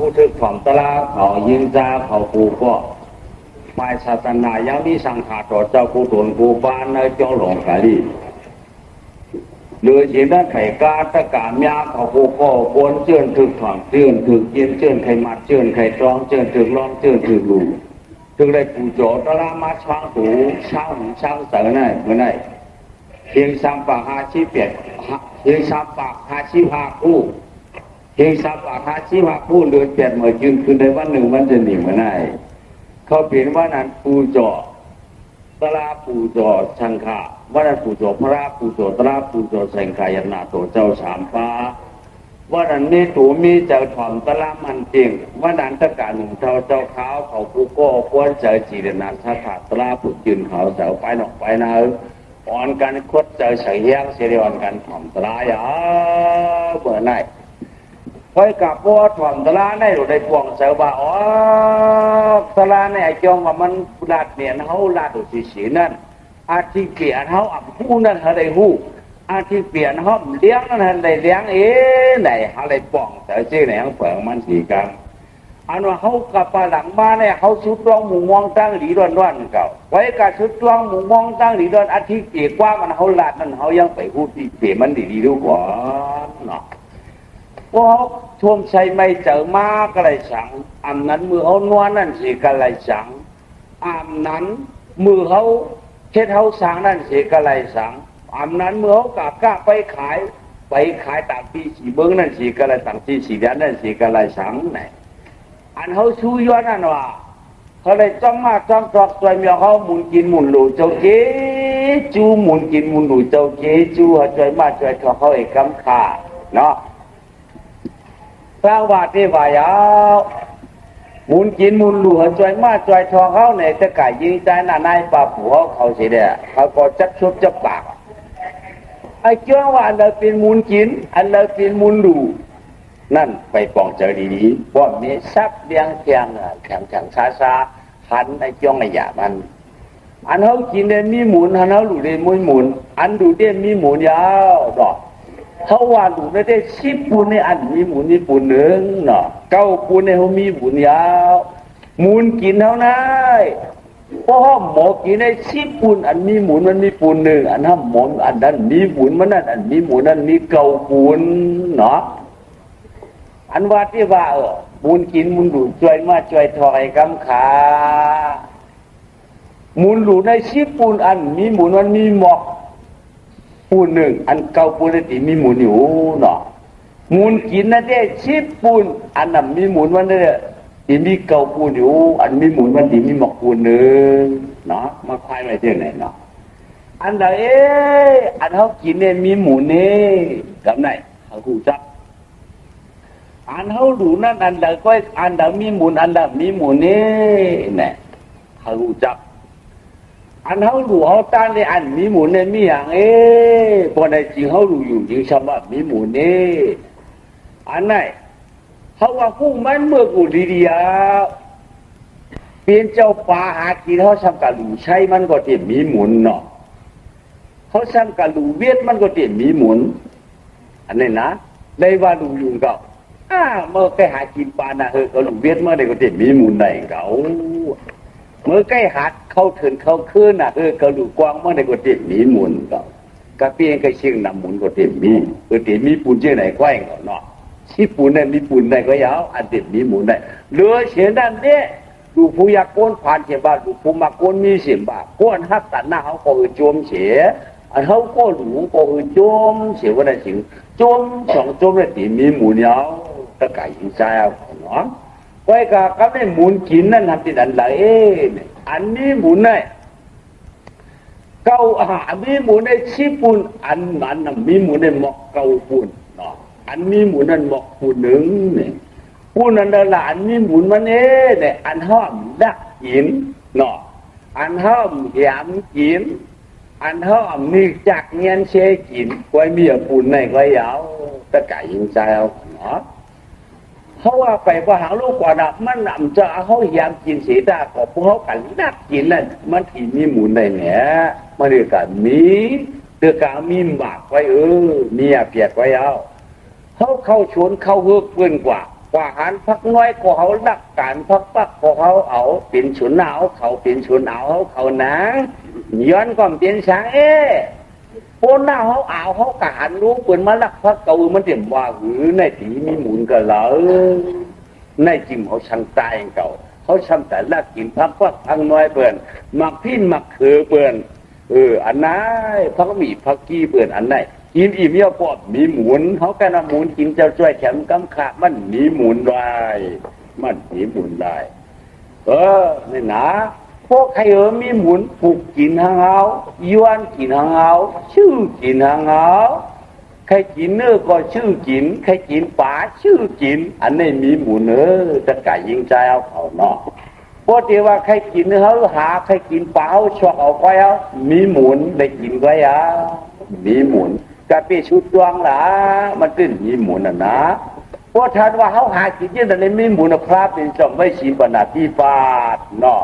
ผู้ถึกถ่อมตะลาเขายิงจ้าเขาปูก็หมายศาสนายังมีสังขารต่อเจ้าผู้ตนผู้บ้านในเจ้าหลงกาลีหรือจีนั้นไข่กาตะกามยาเขาผู้ก็กวนเจือนถึกถ่อมเจือนถึกเย็นเจือนไข่มัดเจือนไข่ตรองเจือนถึกร้องเจือนถึกลูถึงได้ปูโจตะลามาช้างหูช้างหูช้างเสือนั่นเมื่อไหร่เพียงสามปากหาชีเปียดเพียงสามปากหาชีหาคู่เพียงสามปากหาชีหาคู่เดือนเปียดเมื่อยืนคืนในวันหนึ่งวันจะหนีเมื่อไหร่เขาเปลี่ยนว่านั้นปูโจตะลาปูโจชังคาว่านั้นปูโจพระปูโจตะลาปูโจแสงกายนาโตเจ้าสามฟ้าว่านั้นมีตัวมีเจ้าถ่อมตะลามันเตียงว่านั้นตะการหนุ่มเจ้าขาวเขาผู้ก็ควรเจอจีเดนันสัทธาตะลาผู้ยืนเขาเสาไปนอกไปนาอ่อนกันคดเจอเสียงเสียอ่อนกันถ่อมตะลาอย่าเมื่อไหร่คอยกับพวกถ่อมตะลาในเราได้พวงเสาบ่าอ๋อตะลาในไอ้จงว่ามันลาดเนี่ยเขาลาดอุสีนั่นอาทิเปลี่ยนเขาอ่ำผู้นั่นเขาได้หู้อาทิเปลี่ยนเขาเลี้ยงนั่นได้เลี้ยงไหนเขาได้ป้องแต่ชื่อไหนเขาเปิดมันสีกันอันว่าเขากับปลาหลังบ้านเนี่ยเขาชุดร้องหมูมองตั้งหลีร้อนเก่าไว้กับชุดร้องหมูมองตั้งหลีร้อนอาทิเปลี่ยนกว่ามันเขาลาดนั่นเขายังไปพูดที่เปลี่ยนมันดีๆดูก่อนเนาะพวกชมชัยไม่เจอมาก็เลยสั่งอันนั้นมือเขานวลนั่นสิก็เลยสั่งอันนั้นมือเขาเช็ดเขาสั่งนั่นสิก็เลยสั่งอันนั้นมือเขากับก้าไปขายตามที่สีเบิ้งนั่นสิก็เลยตามที่สีแดงนั่นสิก็เลยสั่งไหนอันเขาชูย้อนนั่นว่าเขาเลยจ้องมาจ้องจอกตัวเมียเขาหมุนกินหมุนหลูเจ้าเจ๊จูหมุนกินหมุนหลูเจ้าเจ๊จูเขาใจมาใจทอเขาเอกกำขาเนาะพระวาเทวายาวหมุนกินหมุนหลูเขาใจมาใจทอเขาในตะไก่ยิงใจหน้าในป่าผัวเขาเสียเดียเขาก็จับชุบจับปากไอ้เจ้าว่าอันเราเป็นหมุนกินอันเราเป็นหมุนหลูนั่นไปปองเจอดีๆว่ามีซับเลี้ยงแข็งช้าหันไอ้จ้องไอ้หยามันอันเขากินได้มีหมุนอันเขาหลุดได้มุ้ยหมุนอันดูได้มีหมุนยาวดอกเขาว่าหลุดได้10 ปูนในอันมีหมุนนี่ปูนหนึ่งเนาะ9 ปูนในเขามีหมุนยาวหมุนกินเท่านั้นเพราะหมอกินได้10 ปูนอันมีหมุนมันมีปูนหนึ่งอันนั้นหมอนอันนั้นมีหมุนมันนั่นอันมีหมุนนั่นมี9 ปูนเนาะอันว่าที่ว่ามูลกินมูลดูช่วยมาช่วยถอยกำขามูลดูใน10 ปูนอันมีหมุนมันมีหมอกปูนหนึ่งอัน9 ปูนที่มีหมุนอยู่เนาะมูลกินนั่นได้10 ปูนอันนั้นมีหมุนมันเนี่ยที่มี9 ปูนอยู่อันมีหมุนมันที่มีหมอกปูนหนึ่งเนาะมาควายไว้ที่ไหนเนาะอันใดอันเขากินเนี่ยมีหมุนนี่กับไหนเขาคูจับอันเขาดูนั่นอันใดก็อันใดมีหมุนอันใดมีหมุนนี่เนี่ยเขารู้จักอันเขาดูเขาตั้งในอันมีหมุนเนี่ยมีอย่างพอในจริงเขาดูอยู่จริงชาวบ้านมีหมุนนี่อันไหนเขาว่าผู้มันเมื่อกูดีๆเป็นเจ้าป่าหากินเขาทำกะลูใช้มันก็เต็มมีหมุนเนาะเขาทำกะลูเวียดมันก็เต็มมีหมุนอันนี้นะได้ว่าดูอยู่ก็เมื่อใกล้หากินปลาน่ะก็ลูกเวียดเมื่อใดก็เต็มมีหมุนได้เขาเมื่อใกล้หัดเข้าถึงเข้าคืนน่ะก็ลูกกว้างเมื่อใดก็เต็มมีหมุนก็กะเปียงก็เชียงนำหมุนก็เต็มมีเต็มมีปูนเจ้าไหนกว้างก็เนาะที่ปูนได้มีปูนได้ก็ยาวอันเต็มมีหมุนได้เหลือเสียด้านนี้ลูกผู้อยากโกนผ่านเสียบาลูกผู้มาโกนมีเสียบาโกนฮักตัดหน้าเขาก็โจมเสียอันเขาก็หลูก็โจมเสียว่าได้สิ่งโจม2 โจมได้ตีมีหมุนยาวตะไก่ยิงใจเอาเนาะไว้กับได้หมุนกินนั่นทำที่นั่นไหลอันนี้หมุนได้มีหมุนได้10 ปูนอันนั้นมีหมุนได้หมอก9 ปูนเนาะอันมีหมุนนั่นหมอกปูนหนึ่งเนี่ยปูนนั่นละอันมีหมุนมันเนี่ยอันห้อมดักกินเนาะอันห้อมแยมกินอันห้อมนี่จักเงียนเชกินไว้มีปูนในไว้ยาวตะไก่ยิงใจเอาเนาะเพราะว่าไปว่าหาลูกกว่าดับมันนำจะเขายามกินเสียดาก็พวกเขากันนักกินนั่นมันที่มีหมุนในเนี่ยมันเรียกกันมีเดือกามีหมากไว้มีเปียกไว้เอาเขาเข้าชวนเข้าเฮือกเพื่อนกว่า กว่าหันพักน้อยกว่าเขาดักการพักปักกว่าเขาเอาเป็นฉุนเอาเขาเป็นฉุนเอาเขาหนังย้อนก่อนเป็นช้างพวกหน้าเขาเอาเขากะหันรู้ปืนมาลักพักเก่ามันเต็มว่าหือในตีมีหมุนก็เลยในจิมเขาช่างตายเก่าเขาช่างแต่ลักกินพักปักพักน้อยเปิ่นมักพิ้นมักคือเปิ่นอันไหนพักมีพักกี้เปิ่นอันไหนกินอิ่มเยอะปอดมีหมุนเขาแค่นำหมุนกินเจ้าช่วยแขมกำขามันมีหมุนได้มันมีหมุนได้นี่นะพวกใครมีหมุนผูกกินหางเอาย้วนกินหางเอาชื่อกินหางเอาใครกินเนื้อก็ชื่อกินใครกินปลาชื่อกินอันนี้มีหมุนจะไก่ยิงใจเอาเขาเนาะพวกที่ว่าใครกินเขาหาใครกินปลาเขาชอกเอาไว้เอามีหมุนได้กินไว้มีหมุนกะเปชุดดวงล่ะมันขึ้นมีหมุนนะเพราะท่านว่าเขาหากินยังแต่ไม่มีหมุนพระเป็นจอมไม่ชีปนาที่บาทเนาะ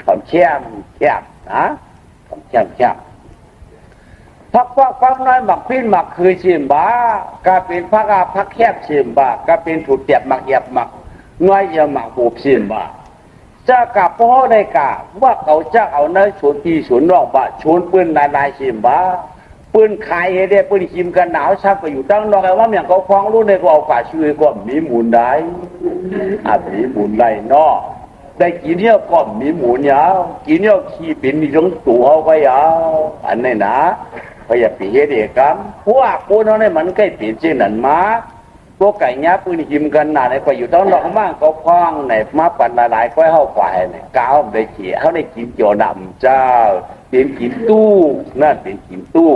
ขำแช่มแคบนะขำแช่มแคบพักความน้อยหมักพิ้นหมักคือชิมบากะเป็นพักพักแคบชิมบากะเป็นถูกเตียบหมักเอียบหมักน้อยเอียบหมักบูบชิมบาจะกับพ่อได้กะว่าเขาจะเอาเนื้อชวนที่ชวนรอกบาชวนปืนนายชิมบาปืนขายให้ได้ปืนหิมกันหนาวชักไปอยู่ตั้งนอกไอ้ว่าอย่างเขาฟ้องรู้ในก็เอาฝ่าช่วยก็มีหมุนได้มีหมุนได้นอกได้กินเนี่ยก็มีหมุนยาวกินเนี่ยขี้เป็นมีทั้งตัวเอาไว้ยาวอันนี้นะพยาปีเด็กกันพวกคนนั้นมันใกล้ปีเจนันมาพวกไก่เนี้ยปืนหิมกันหนาในก็อยู่ตั้งนอกมากเขาฟ้องในมาปั่นหลายๆก็เข้าฝ่ายเนี่ยก้าวได้เขี่ยเขาได้กินเจียวดำเจ้าเป็นกินตู้นั่นเป็นกินตู้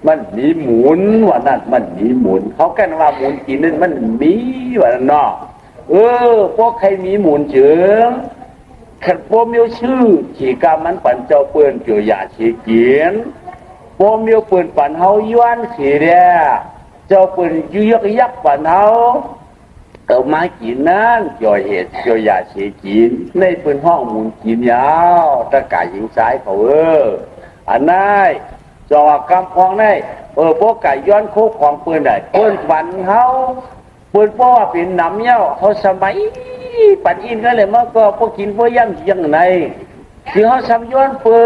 มันมีหมุนว่านั่นมันมีหมุนเขาแค่ว่าหมุนกินนั่นมันมีว่านั่นเนาะพวกใครมีหมุนเจืองขัดพวกมีชื่อขี่กามันปั่นเจ้าเปื่อนเกี่ยวยาขี่เกียนพวกมีเปื่อนปั่นเฮาย้อนขี่เดียเจ้าเปื่อนยุยยักปั่นเฮาเอามากินนั่นเกี่ยวเหตุเกี่ยวยาขี่กินในเปื่อนห้องหมุนกินยาวตะกายยิงซ้ายเขาอันนั้นจอกำพองได้พวกไก่ย้อนโคกของปืนได้ปืนปั่นเขาปืนเพราะว่าเป็นน้ำเย้าเขาสมัยปั่นอินก็เลยมันก็พวกกินพวกย่ำยังไงที่เขาทำย้อนปื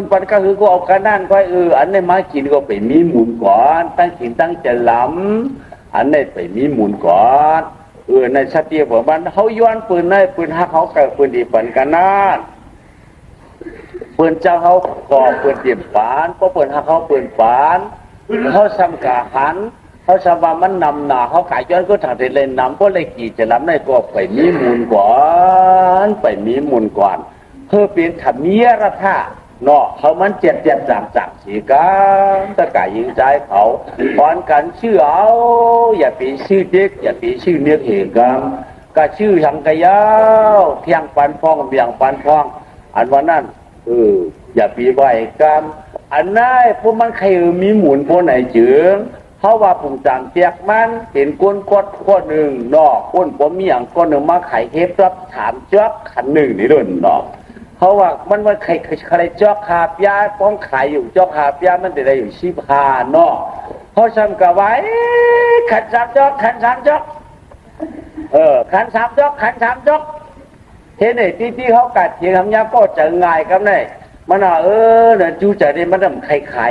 นปั่นก็คือก็เอากระนั่นก็อันนี้มากินก็ไปมีหมุนก่อนตั้งกินตั้งจะล้ำอันนี้ไปมีหมุนก่อนในสติผมมันเขาย้อนปืนได้ปืนฮักเขาเกิดปืนดีปั่นกันนั่นปืนเจ้าเขาก่อปืนเตรียมปานเพราะปืนฮักเขาปืนปานเขาทำกะหันเขาชาวบ้านมันนำหนาเขาขายย้อนก็ถัดเล่นนำเพราะเลยกี่จะล้ำได้ก็ไปมีมูลก่อนไปมีมูลก่อนเพื่อเป็นธรรมเนียรธาเนาะเขามันเจ็บจังสีกันตะกายยิงใจเขาตอนกันชื่อเอาอย่าไปชื่อเด็กอย่าไปชื่อเนื้อเหตุกันก็ชื่อทางกะยาวเพียงปันพองเบียงปันพองอันวันนั้นอย่าปีใบกันอันนั้นพวกมันใครมีหมุนพวกไหนเจืองเพราะว่าปุ่มจางเปียกมันเห็นก้นกดก้นหนึ่งนอกก้นผมมีอย่างก้นหนึ่งมาไข่เทปรับถามจ๊อกขันหนึ่งนี่ด้วยนอกเพราะว่ามันว่าใครจ๊อกขาบยาป้องไข่อยู่จ๊อกขาบยามันได้อยู่ชิบหานอกเพราะฉันก็ไว้ขันสามจ๊อกขันสามจ๊อกขันสามจ๊อกขันสามจ๊อกเห็นไหมที่เขากัดเทียงทำยาก็จะง่ายครับเนี่ยมันเนี่ยจูจ่าเนี่ยมันทำไข่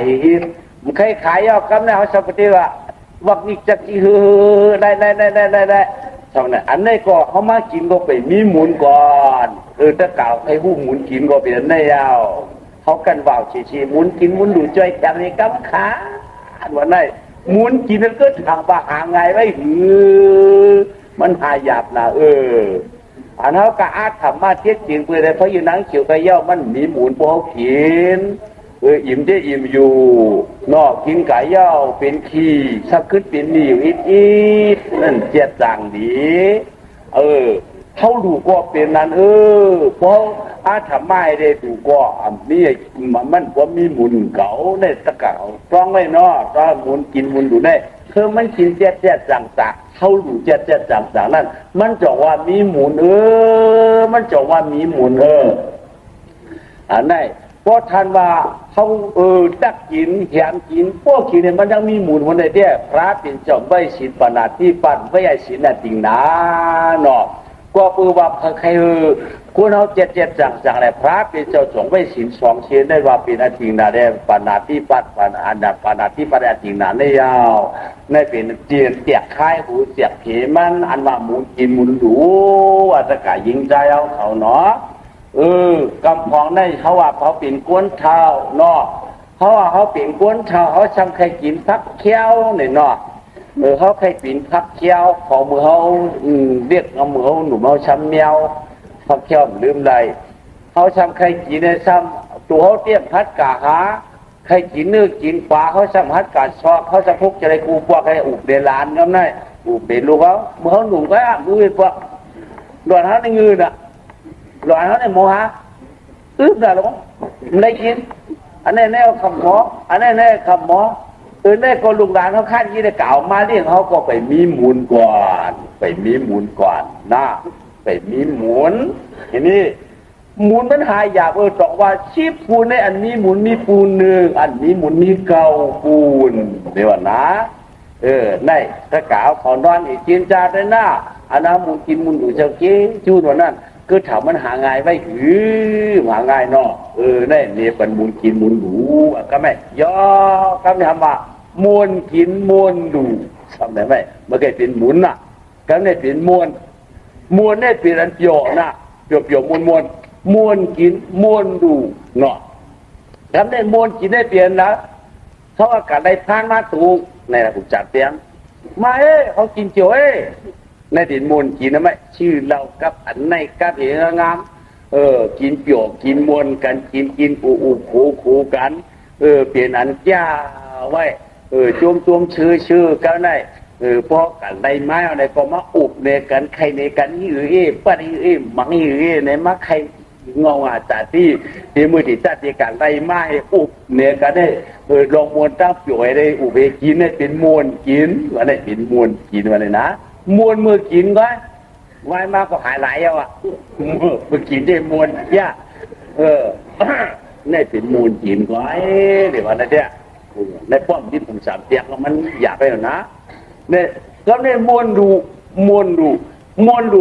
มันไข่เอาครับเนี่ยเขาชอบปฏิว่าวักนิจักที่ได้ทำเนี่ยอันนี้ก็เขามากินก็ไปมีหมุนก่อนถ้าเก่าให้ผู้หมุนกินก็เป็นอันนี้ยาวเขากันว่าวชีหมุนกินหมุนดูใจจังในกำขาวันนี้หมุนกินนั่นก็ทางบ้าหาไงไว้มันหายาบนะอันเขาก็อาจทำมาเทียบจริงเพื่อได้เพราะอยู่นังเขียวกระเย้ามันมีหมุนพวกกินอิ่มได้อิ่มอยู่นอกกินไก่เย้าเป็นขี้ชักขึ้นเป็นนิ่วอีดนั่นเจ็บจังดีเขาดูก็เป็นนั้นเพราะอาทำไม่ได้ดูก็อันนี้มันว่ามีหมุนเก่าในตะเก่าต้องไม่นอต้องหมุนกินหมุนดูได้คือมันกินเจ็ดจังเขาดูเจ็ดจังนั่นมันจะว่ามีหมุนมันจะว่ามีหมุนอันนี้ เพราะท่านว่าเขาตักกินแหมกินพวกกินเนี่ยมันยังมีหมุนคนใดเดียพระเป็นเจ้าไว้ศีลปนาที่ปั่นไว้ไอ้ศีลน่ะจริงนะเนาะก็คือว่าใครคุณเอาเจ็ดจังๆแหละพระเป็นเจ้าสงฆ์ไว้ศีลสองศีลได้ว่าเป็นจริงนะได้ปนาที่ปั่นอันดับปนาที่ปั่นจริงนะได้ยาวในเป็นเจียนเตียกคายหูเตียกเขมันอันว่าหมุนกินหมุนดูว่าจะกะยิงใจเอาเขาเนาะกำพองได้เขาว่าเขาเป็นก้นเท้าเนาะเขาว่าเขาเป็นก้นเท้าเขาชำใครกินพักเคี้ยวเนี่ยเนาะเขาใครปีนพักเคี้ยวของมือเขาเรียกเอามือเขาหนุ่มเขาช้ำเมียวพักเคี้ยวลืมไรเขาช้ำใครกินในซ้ำตัวเขาเตี้ยพัดกะหาใครกินเนื้อกินปลาเขาช้ำพัดกะชอบเขาจะพุกจะได้กูพวกใครอุบเดลานก็ได้อุบเดลูกเขาเมื่อเขาหนุ่มก็ดูพวกโดนเขาในเงินอ่ะหลอยเขาในโมหะได้หรอไม่ได้กินอันนี้แน่คำหมออันนี้แน่คำหมอแน่ก็ลูกหลานเขาขั้นยี่ได้กล่าวมาเรื่องเขาก็ไปมีมูลก่อนไปมีมูลก่อนนะไปมีมูลทีนี้มูลมันหายอยากบอกว่าชีพปูนในอันนี้มูลมีปูนหนึ่งอันนี้มูลมีเก่าปูนเดี๋ยวนะในถ้ากล่าวขอนอนอีกจินจาได้หน้าอันนั้นมูลกินมูลอยู่เจ้าเกี้จูนวันนั้นคือถามมันหาง่ายไว้หาง่ายเนาะเนี่ยเป็นมูลกินมูลดูก็ไม่ย่อก็ไม่ทำว่ามูลกินมูลดูทำได้ไหมเมื่อกี้เป็นมูลน่ะก็เนี่ยเป็นมูลเนี่ยเป็นอันเปียวนะเปียวมูลกินมูลดูเนาะทำได้มูลกินได้เปลี่ยนนะเขาอากาศได้ทานมาถูกในระบบจัดเตรียมมาเขากินเจียวในดินมูลกินนะไหมชื่อเรากับอันในกับเห็นงามกินเปียวกินมวลกันกินคูกันเปลี่ยนอันจ้าไว้จุ่มชื่อกันได้พอกันได้ไม้อะไรก็มาอุบในกันใครในกันยื้ปั้นมังยื้ในมาใครงงจัดที่มือที่จัดที่กันได้ไม้อุบเนี่ยกันได้ลงมวลตั้งเปียวได้อุบกินเนี่ยเป็นมวลกินวันนี้เป็นมวลกินวันนี้นะมวลมือกินก็ไว้มากก็หายไหลแล้วอ่ะมือกินได้มวลยะนี่เป็นมวลกินก็เดี๋ยววันนี้เนี่ยในป้อมที่ผมสามเตียงมันอยากไปหรอนะเนี่ยแล้วเนี่ยมวลดู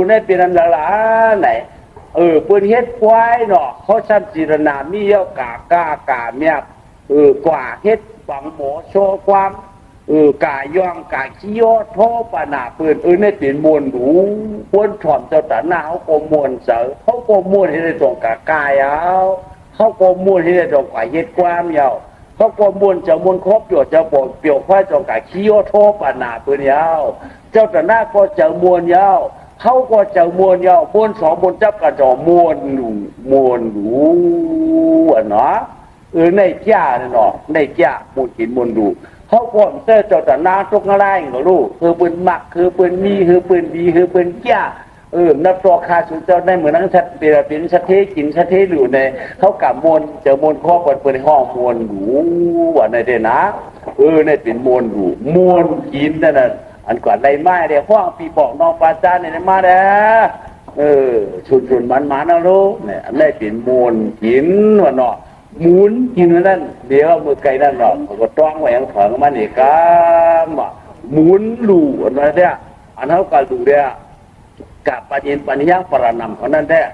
เนี่ยเป็นอันละล้าไหนเปืนเฮ็ดควายเนาะเขาชั้นจีรนามีเยอะกาเมียกว่าเฮ็ดฝังหมอโชว์ความกาย่องกาขี้ยอดโทปนาปืนเนี่ยเป็นมวลดูปนถ่อมเจ้าตาหน้าเขาโกมวลเสือเขาโกมวลให้ได้ตรงกากายเขาโกมวลให้ได้ตรงกาเฮ็ดความยาวเขาโกมวลจะมวลครบอยู่จะปนเปียวควายตรงกาขี้ยอดโทปนาปืนยาวเจ้าตาหน้าก็จะมวลยาวเขาก็จะมวลยาวมวลสองมวลจับกันจะมวลดูเนาะในจ้าเนาะในจ้ามวลกินมวลดูเขาก่อนเจ้าตาหน้าทุกอะไรก็รู้คือปืนหมักคือปืนมีคือปืนดีคือปืนจ้านับตัวคาสุดเจ้าได้เหมือนนั่งชัดเป็นชัดเทกินชัดเทอยู่ในเขากับมวลเจอมวลข้อปืนห้องมวลดูว่าในเดนะในเป็นมวลดูมวลกินนั่นอันก่อนไรไม้เดี๋ยวพ่อปีบอกน้องปาจานเนี่ยมาแล้วชุนมันนะลูกเนี่ยอันนี้เป็นมวลกินว่าเนาะหมุนกินนั่นเดี๋ยวมือไก่นั่นเนาะก็ต้องไว้ยังถังมันอีกครับหมุนดูอันนั้นเนี่ยอันนั้นก็ดูเนี่ยกับปัญญาปรนำของนั่นเนี่ย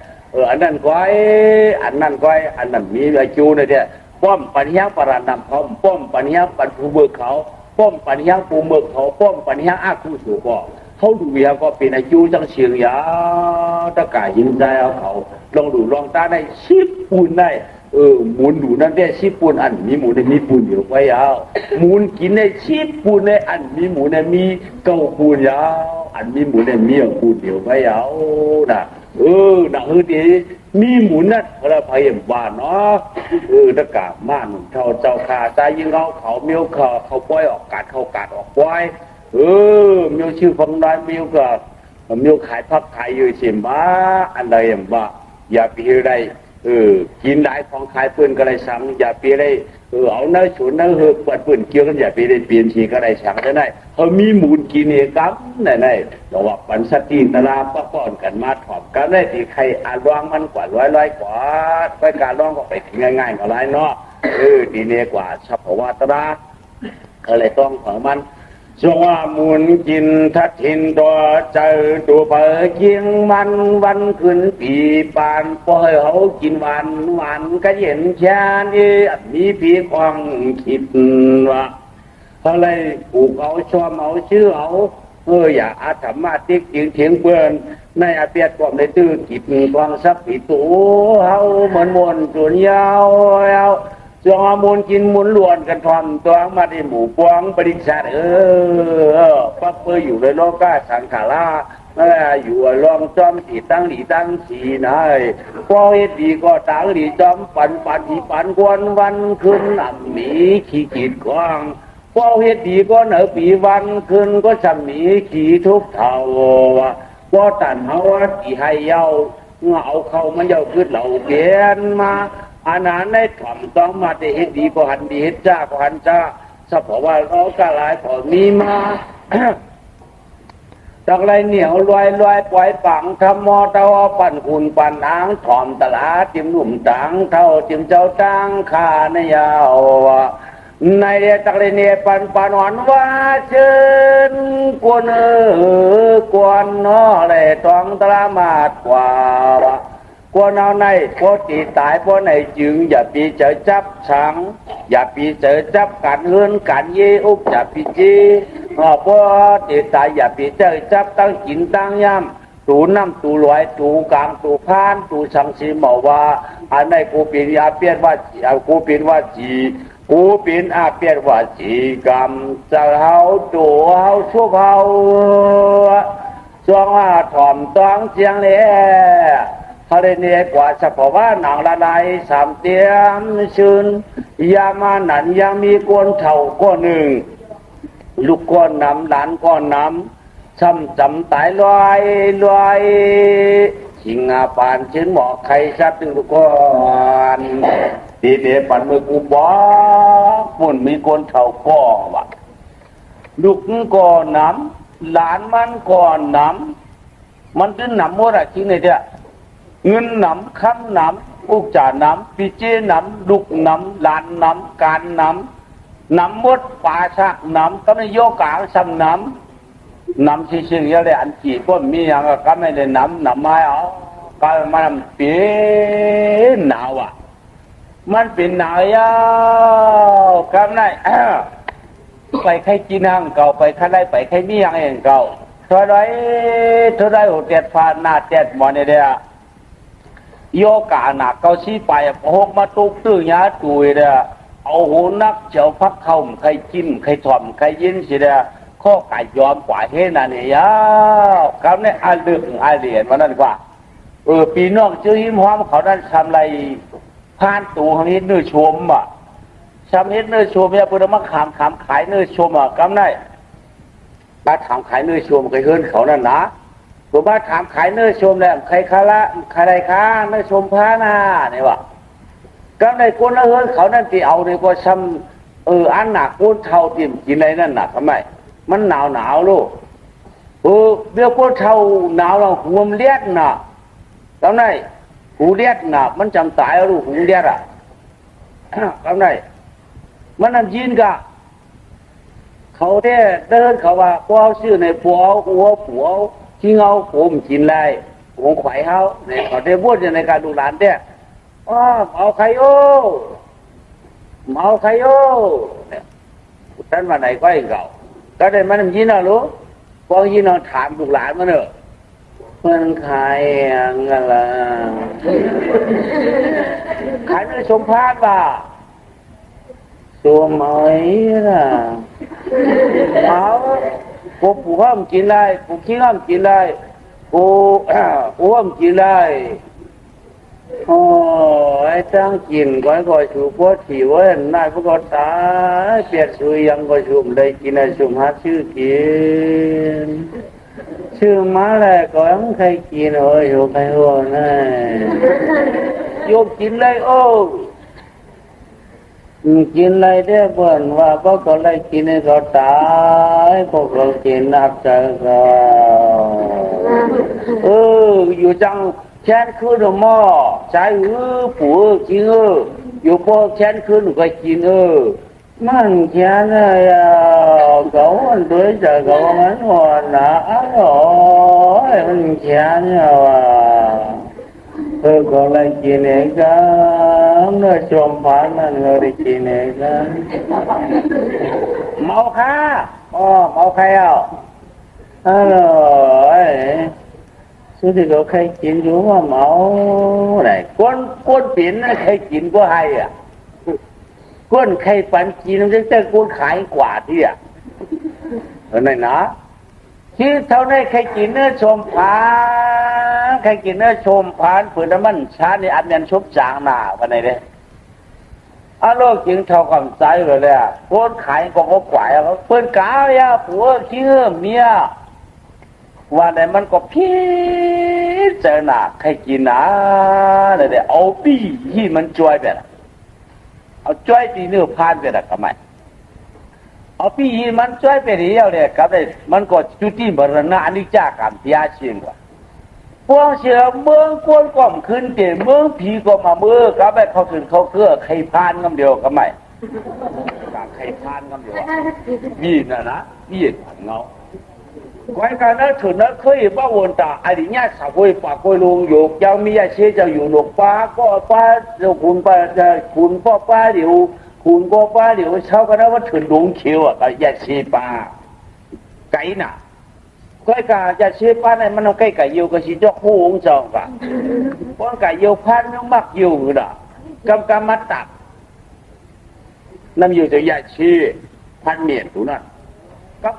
อันนั้นก้อยอันนั้นมีอาจูเนี่ยป้อมปัญญาปรนำเขาป้อมปัญญาปัญภูเบิกเขาป้อมปัญญาปูเมือกเขาป้อมปัญญาอาคูสูก็เขาดูยาก็เป็นอายุจังเชียงยาตะกายยิงได้เอาเขาลองดูลองตาได้ชิบปูนได้หมุนดูนั่นได้ชิบปูนอันมีหมูในมีปูนเดียวไว้ยาวหมุนกินในชิบปูนในอันมีหมูในมีเก้าปูนยาวอันมีหมูในมีปูนเดียวไว้ยาวนะนะดีมีหมุนนั่นพระพายบ้านเนาะตะกาม่านเจ้าขาใจยิงเขาเมียวเขาปล่อยออกกาดเขากาดออกปล่อยเมียวชื่อฟังได้เมียวก็เมียวขายพักขายอยู่สิมาอันใดบ้าอย่าไปเฮไร กินได้ของขายปืนก็ได้สั่งอย่าไปได้เอาเนื้อฉุนเนื้อเปิดปืนเกี่ยวกันอย่าไปได้เปลี่ยนชีก็ได้สั่งได้เขามีมูลกินเองครับไหนบอกว่าปันสติตลาป้ป้อนกันมาถอบกันได้ที่ใครอ่านร้องมันกว่าร้อยกว่าไปการร้องก็ไปง่ายๆก็ไรเนาะดีเนกว่าชับว่าตราอะไรต้องของมันช่วงว่ามูลกินทัดทินตัวเจอตัวเปิดเกียงมันวันขึ้นปีปานปล่อยเขากินวันก็เห็นแค่นี้มีพี่ความคิดว่าอะไรปลูกเอาชอบเอาชื่อเอาอย่าอาธรรมะติ๊กจริงเถียงเปื่อนในอาเปียดความในตื้อกิบกวางซับปีตูเขาเหมือนมนส่วนยาวจงมูลกินมูลล้วนกันทอมตัวมาในหมู่ปวงบริษัทปักเปื่ออยู่ในโลกาสังขาราอยู่ลองจอมสีตั้งหลีตั้งสีนายพอเหตุดีก็ตั้งหลีจอมปันที่ปันกวนวันขึ้นอ่ำหมีขี้กีดกว้างพอเหตุดีก็เหนือปีวันขึ้นก็จะมีขี้ทุกเท่าว่าตันเฮาที่ให้เย้าเอาเข้ามันเย้าขึ้นเหล่าเปลี่ยนมาอาณาในถ่อมต้องมาได้เหตุดีก็หันดีเหตุจ้าก็หันจ้าสภาวะเราก็หลายพอมีมาจากไรเหนียวลอยปล่อยปังทำมอเตาปั่นหุ่นปั่นอ้างถ่อมตลาดจิ้มหนุ่มตังเท่าจิ้มเจ้าตังขาในยาวในเดียจากไรเนี่ยปันหวานว่าเชิญกวนน้อเลยต้องตรามาดกว่ากวนเอาในโคตีตายเพราะในจึงอย่าปีเจอจับฉังอย่าปีเจอจับกันเฮือนกันเยอุบอย่าปีจีเพราะตีตายอย่าปีเจอจับตั้งกินตั้งย่ำตูน้ำตูลอยตูกลางตูพานตูสังสีบอกว่าอันในกูปีนยาเปียนว่ากูปีนว่าจีกูปีนอาเปียนว่าจีกรรมจะเฮาตัวเฮาชั่วเฮาช่วงว่าถ่อมต้องเสียงเลยทะเลเนกว่าเฉพาะว่าหนังละลายสามเตียมชื่นยามาหนันยังมีกวนเท่าก้อนหนึ่งลูกก้อนน้ำหลานก้อนน้ำจำตายลอยชิงอาปานชื้นหมอกใครชัดตึงลูกก้อนดีเดปันมือกูบอกปุ่นมีกวนเท่าก้อวะลูกก้อนน้ำหลานมันก้อนน้ำมันถึงน้ำมดอะจริงเลยเด้อเงินน้ำค้ำน้ำอุกจ่าน้ำปีเจน้ำลูกน้ำหลานน้ำการน้ำมดป่าชักน้ำก็ไม่โยกางซ้ำน้ำที่ชื่ออะไรอันจีก็มีอย่างก็ไม่ได้น้ำไม้เอาก็มันเป็นหนาวอ่ะมันเป็นหนาวยาวก็ไม่ไปใครกินห้างเก่าไปใครได้ไปใครมีอย่างเองเก่าเท่าไรหัวเตียดฟ้าหน้าเตียดหมอนเนี่ยโยกาหนักเกาชี้ไปหกมาตุกตื้อยาตุยเด้อเอาหูนักเจ้าพักเข้าใครจิ้มใครถ่อมใครยินสิเด้อข้อไก่ยอมกว่าเฮนั่นเนี่ยคำนี้อาลึกอาเหรียญวันนั้นกว่าปีนอกเจ้าหิมหอมเขานั้นทำไรพานตูของนี้เนื้อชมอ่ะทำเฮ็ดเนื้อชมเนี่ยเพื่อมาขามขายเนื้อชมอ่ะคำนี้มาถามขายเนื้อชมใครเฮิร์นเขานั่นนะผมว่าถามขายเนื้อชมแล้วใครคาละใครค้าเนื้อชมพาหน้าเนี่ยวะก็ในคนละเฮือนเขานั่นที่เอาเนี่ยก็ช้ำอันหนักคนเท่าที่กินอะไรนั่นหนักทำไมมันหนาวลูกเบี้ยคนเท่าหนาวเราหัวมันเลี้ยนน่ะทำไมหูเลี้ยนน่ะมันจำตายลูกหูเลี้ยนอ่ะทำไมมันนั่นยินกะเขาเนี่ยเดินเขาว่าพวกชื่อในผัวที่เงาผมกินไรผมไข่เขาเนี่ยเขาได้พูดในการดูหลานเนี่ยเมาไข่โอ้เนี่ยท่านมาไหนก็ให้เขาก็ได้มันยินเอาลูกพอยินเอาถามดูหลานมาเนอะมันขายอะไรขายในสมภารป่ะตัวไหมล่ะกูปลูกห้ามกินได้กูขี้ห้ามกินได้กูห้ามกินได้โอ้ไอ้ตั้งกินก็ชูพวกที่ว่าน่าพวกตายเปียกสุยยังก็ชุมได้กินอะไรชุมหาชื่อกินชื่อมาแล้วก็ยังใครกินอยู่ใครหัวน่ะ โยมกินเลยกินอะไรได้เพื่อนว่าพวกเรากินให้เขาตายพวกเรากินนักใจก็อยู่จังแค้นคืนหม้อใช้ผัวกินอยู่พอแค้นคืนก็กินมันแค้นอะไรเขาด้วยใจเขามันหัวหนามันแค้นว่าก็เลยกินเองกันเนื้อชมผ่านนั่นเลยกินเองกันเมาค่ะเมาใครสุดที่เขาใครกินอยู่ว่าเมาไหนก้นปิ่นนะใครกินก็ให้ก้นใครปันกินมันจะก้นขายกว่าที่ไหนนะที่เท่านั้นใครกินเนื้อชมผ่านใครกินเนื้อชมผ่านผืนน้ำมันชาในอันยันชุบจางหนาวันไหนเนี่ยโลกจริงเท่ากับใจเลยก้นขายก็เขาขวายเขาเปิ้นกาเลยผัวขี้เมียว่าไหนมันก็พิจารณาใครกินนะเนี่ยเอาปีที่มันจ่วยแบบเอาจ่วยปีเนื้อผ่านไปแล้วก็ไม่เอาปีมันจ่วยไปเดียวเนี่ยก็ได้มันก็จุติมรณะอนิจจกรรมที่อาเชียงกว่าพวกเชื่อเมืองกวนก่อมขึ้นเตี๋ยเมืองผีก็มาเมื่อก็ไปเขาถึงเขาเกื้อใครพานคำเดียวก็ไม่ใครพานคำเดียวมีนะมีเงาควายการนั้นถึงนั้นเคยบ้าวนตาไอ้เนี่ยสาวไปปากไปลงอยู่ยังมีอาชีพจะอยู่หลกป้าก็ป้าเดี๋ยวคุณป้าจะคุณพ่อป้าเดี๋ยวคุณพ่อป้าเดี๋ยวเช่ากันนะว่าถึงหลงเขียวก็ยาชีป้าไก่น่ะควายการยาชีป้าเนี่ยมันเอาไก่ไก่ยิวก็ชีจอกหูองจองกันเพราะไก่ยิวพันน้องมักยิวน่ะกำมาตักน้ำอยู่จะยาชีพันเมียนถูนั่น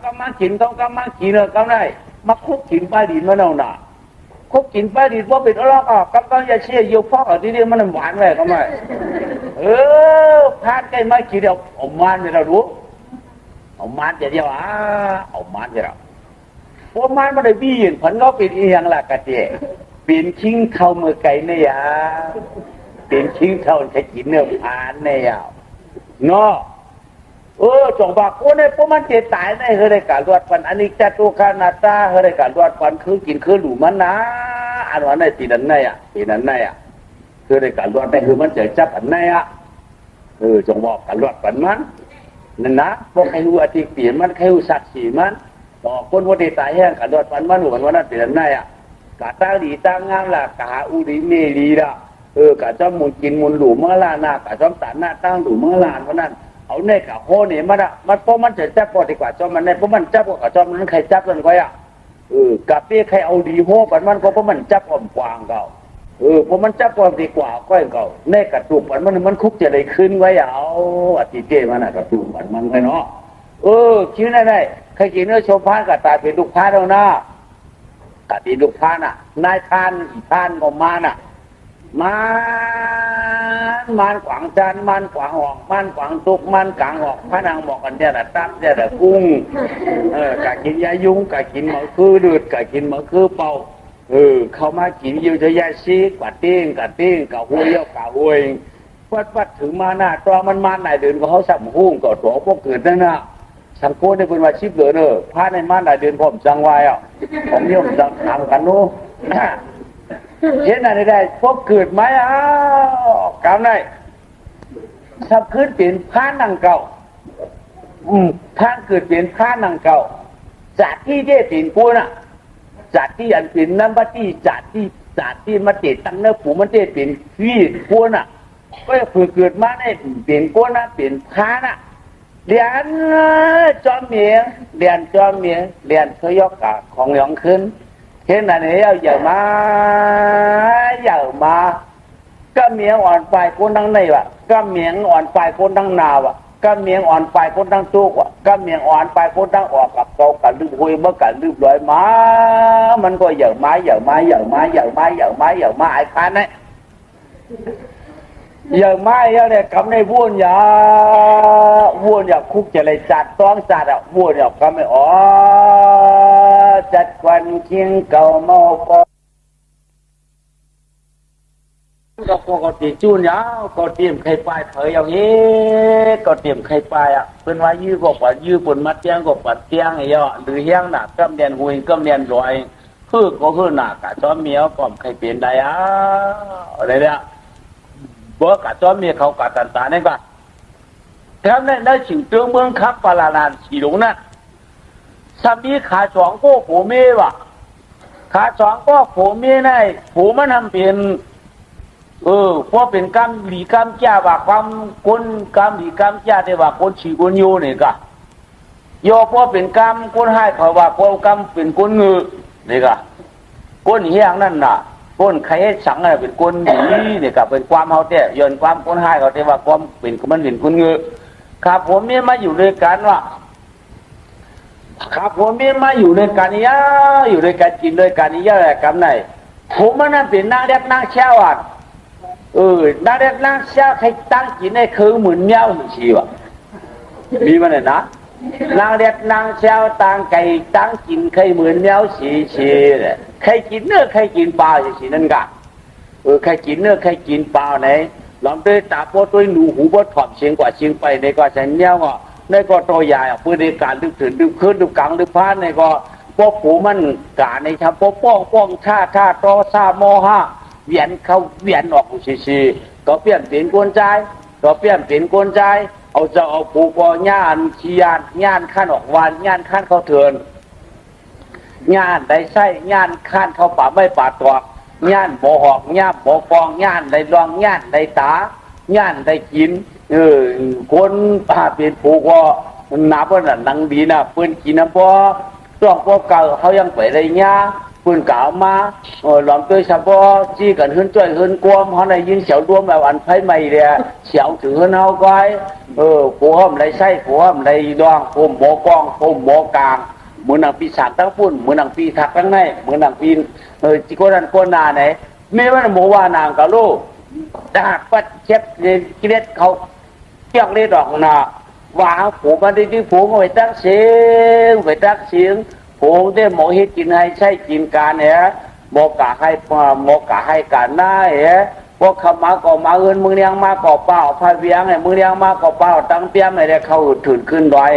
ก็มากินต้องก็มากินเลยก็ได้มาคุกกินปลาดินมันเอาหน่าคุกกินปลาดินว่าเป็นอะไรก็อย่าเชี่ยอยู่พ่อที่นี่มันหวานเลยก็ไม่พลาดใกล้มากินเดียวเอามันเดี๋ยวเราดูเอามันเดี๋ยวเอามันเดี๋ยวเราเพราะมันไม่ได้บี้เห็นผลก็เป็นอีหยังละกะเจเป็นชิ้งเท่ามือไก่เนี่ยเป็นชิ้งเท่าใช้กินเนื้อผานเนี่ยเนาะจงบอกคนเนี่ยพวกมันเจ็บตายในเฮได้การรวดฟันอันนี้จะตัวขนาดตาเฮได้การรวดฟันคือกินคือหลูมันนะอันวันในปีนั้นคือได้การรวดในคือมันเจอจับอันไหนจงบอกการรวดฟันมันนั่นนะพวกใครรู้อธิเปลี่ยนมันใครรู้สักสีมันบอกคนว่าได้ตายแห้งการรวดฟันมันหรือวันนั้นปีนั้นกะตาดีตางามล่ะกะอุริเมรีละกะจอมมุนกินมุนหลูเมื่อลาหน้ากะจอมตาหน้าตั้งหลูเมื่อลานเพราะนั้นเอาเนี่ยกับโหเนี่ยมันเพราะมันจะจับพอดีกว่าจอมมันเนี่ยเพราะมันจับกับจอมนั้นใครจับกันก็กับเปี้ยใครเอาดีโหปันมันก็เพราะมันจับความกว้างเก่าเพราะมันจับความดีกว่าก็เก่าเนี่ยกระตุกมันคุกจะได้ขึ้นไว้เอาอธิเจมันกระตุกมันไปเนาะคิดได้ใครกินเนื้อโชว์พานกับตาเป็นลูกพานแล้วนะกะเป็นลูกพานนายพานอีพานของมันมันขวางจานมันขวางหอกมันขวางตุกมันกลางหอกพระนางบอกกันเนี่ยแต่ตับเนี่ยแต่กุ้งกะกินยายุงกะกินมะคือดืดกะกินมะคือเป่าเขามากินอยู่จะยาซีกะติ้งกะหุยกะหุยวัดถึงมาหน้าตัวมันไหนเดินก็เขาสับหุ้งก็ตัวพวกเกิดนั่นน่ะสังโกได้เป็นว่าชิบเหลือพระในมาไหนเดินผมจังไว้ผมเนี่ยผมจะทำกันนู้เช่นนั้นได้พบเกิดไหมกำได้ถ้าขึ้นเปลี่ยนผ้านังเก่าผ้าเกิดเปลี่ยนผ้านังเก่าจัดที่ได้เปลี่ยนกูน่ะจัดที่อันเปลี่ยนน้ำบัตที่จัดที่มาเตะตั้งเนื้อผูมันเตะเปลี่ยนขี้กูน่ะก็เกิดมาได้เปลี่ยนกูน่ะเปลี่ยนผ้าน่ะเรียนจอมเมียงเรียนเคยยกของหยองขึ้นเห็นอะไรเนี่ยอย่ามาก็เมียงอ่อนไปคนทั้งในวะก็เมียงอ่อนไปคนทั้งนาวะก็เมียงอ่อนไปคนทั้งตุกวะก็เมียงอ่อนไปคนทั้งออกกับเกากับลืมหุยเมื่อกันลืมลอยมามันก็อย่ามาไอ้คันเนี่ยอย่ามาเนี่ยกำในวุ่นอย่าคุกจะเลยจัดต้องจัดวุ่นอย่าก็ไม่จัดควันเคียงเก่าเมาปอ ก็ตีจูนยาวก็เตรียมใครไปเผยอย่างนี้ก็เตรียมใครไปอ่ะเป็นว่ายื้อก็ปัดยื้อปนมัดเตียงก็ปัดเตียงไอ้ย่อหรือเฮียงหนักกำเนียนหุยกำเนียนรวยคือก็คือหนักกะจอมเมียวก็ใครเปลี่ยนได้อ่ะอะไรเนี่ยบ่กะจอมเมียเขากะตันตาเนี่ยก็แถมได้สิ่งเตืองเมืองคับปลาลานสีหลงนั่นสามีขาสองก็ผัวเมียวะขาสองก็ผัวเมียได้ผัวมันทำเป็นเพราะเป็นกรรมหลีกรรมจ้าว่าความคนกรรมหลีกรรมจ้าได้ว่าคนฉีคนโยนี่ก็โยเพราะเป็นกรรมคนให้เขาว่าคนกรรมเป็นคนงือนี่ก็คนเฮียงนั่นน่ะคนใครให้สังอะไรเป็นคนดีนี่ก็เป็นความเขาแต่ย้อนความคนให้เขาแต่ว่าความเป็นมันเป็นคนงือครับผมเนี่ยมาอยู่ด้วยกันว่าครับผมเนี่ยมาอยู่ด้วยกันยะอยู่ด้วยกันกินด้วยกันยะอะไรกันไหนผมมันนั่นเป็นนางเด็กนางเช่าอ่ะนางเด็กนางเช่าใครตั้งกินให้คือเหมือนเมียวสิชีวะมีมันเลยนะนางเด็กนางเช่าตั้งไก่ตั้งกินใครเหมือนเมียวสิชีเลยใครกินเนื้อใครกินปลาสิชีนั่นกะใครกินเนื้อใครกินปลาไหนลองด้วยตาโป้ด้วยหนูหูโป้ถอดเชียงกว่าเชียงไปในก็ฉันเนี้ยก็ในก็ตัวใหญ่พื้นในการดึกถึงดึกขึ้นดึกกลางดึกพานในก็พวกผูมันกาในชาโป้ป้องท่าโตซาโมฮะเวียนเขาเวียนออกชีก็เปลี่ยนเป็นกวนใจก็เปลี่ยนเป็นกวนใจเอาจะเอาผูก็ย่านชียานย่านขั้นออกวันย่านขั้นเขาเถื่อนย่านได้ไส้ย่านขั้นเขาป่าไม่ป่าตัวย่านบ่หอกย่านบ่ฟองย่านได้รองย่านได้ตาย่านได้กินคนป่าเป็นผูก็นับว่านังดีนะเปิ้นกินนะพอต้องพวกเก่าเขายังไปได้ย่าปืนกล่าวมาหลอมตัวเฉพาะจี้กันขึ้นจ่วยขึ้นกวมเขาในยินเสียวรวมแบบอันไฟใหม่เลยเสียวถือขึ้นเอาก้อยผู้ห้อมไรไส้ผู้ห้อมไรดองผู้หมอกองผู้หมอกลางเหมือนหนังปีศาจตั้งปุ่นเหมือนหนังปีทักตั้งในเหมือนหนังปีจิโกนันโกนาไหนไม่ว่าหมูว่านางกับลูกถ้าหากปัดเช็ดเกลียดเขาเที่ยงเลี้ยดอกนาว่าผู้มันได้ที่ผู้ไปตั้งเสียงไปตั้งเสียงผมได้หมอเฮ็ดกินให้ใช่กินการเนี่ยบอกกะให้การหน้าพวกขมาก่อมาเงินมือเลี้ยงมาก่อเปล่าพาเวียงไงมือเลี้ยงมาก่อเปล่าตั้งเตี้ยมไงได้เข้าถึงขึ้นดอย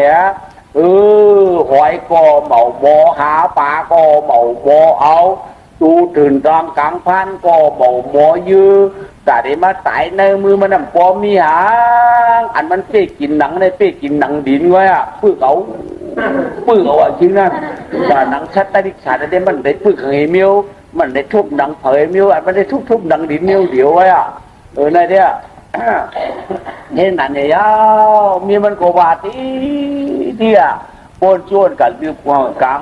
หอยก่อเหมาหมอหาปลาก่อเหมาหมอเอาตูถึงตอนกลางพันก่อเหมาหมอยื้อแต่ได้มาตายในมือมันนำปอมมีหางอันมันเป๊กกินหนังได้เป๊กกินหนังดินไว้อะเพื่อเขาจริงนะแต่หนังชัดตาดิฉันได้มันได้พึ่งเหยมิวมันได้ทุบหนังเผยมิวอันมันได้ทุบหนังดินมิวเดี๋ยวไว้อ่ะในเดียเห็นนั่นเนี่ยมีมันกบาตีเดียปนชวนกันดื้อพวงกลาง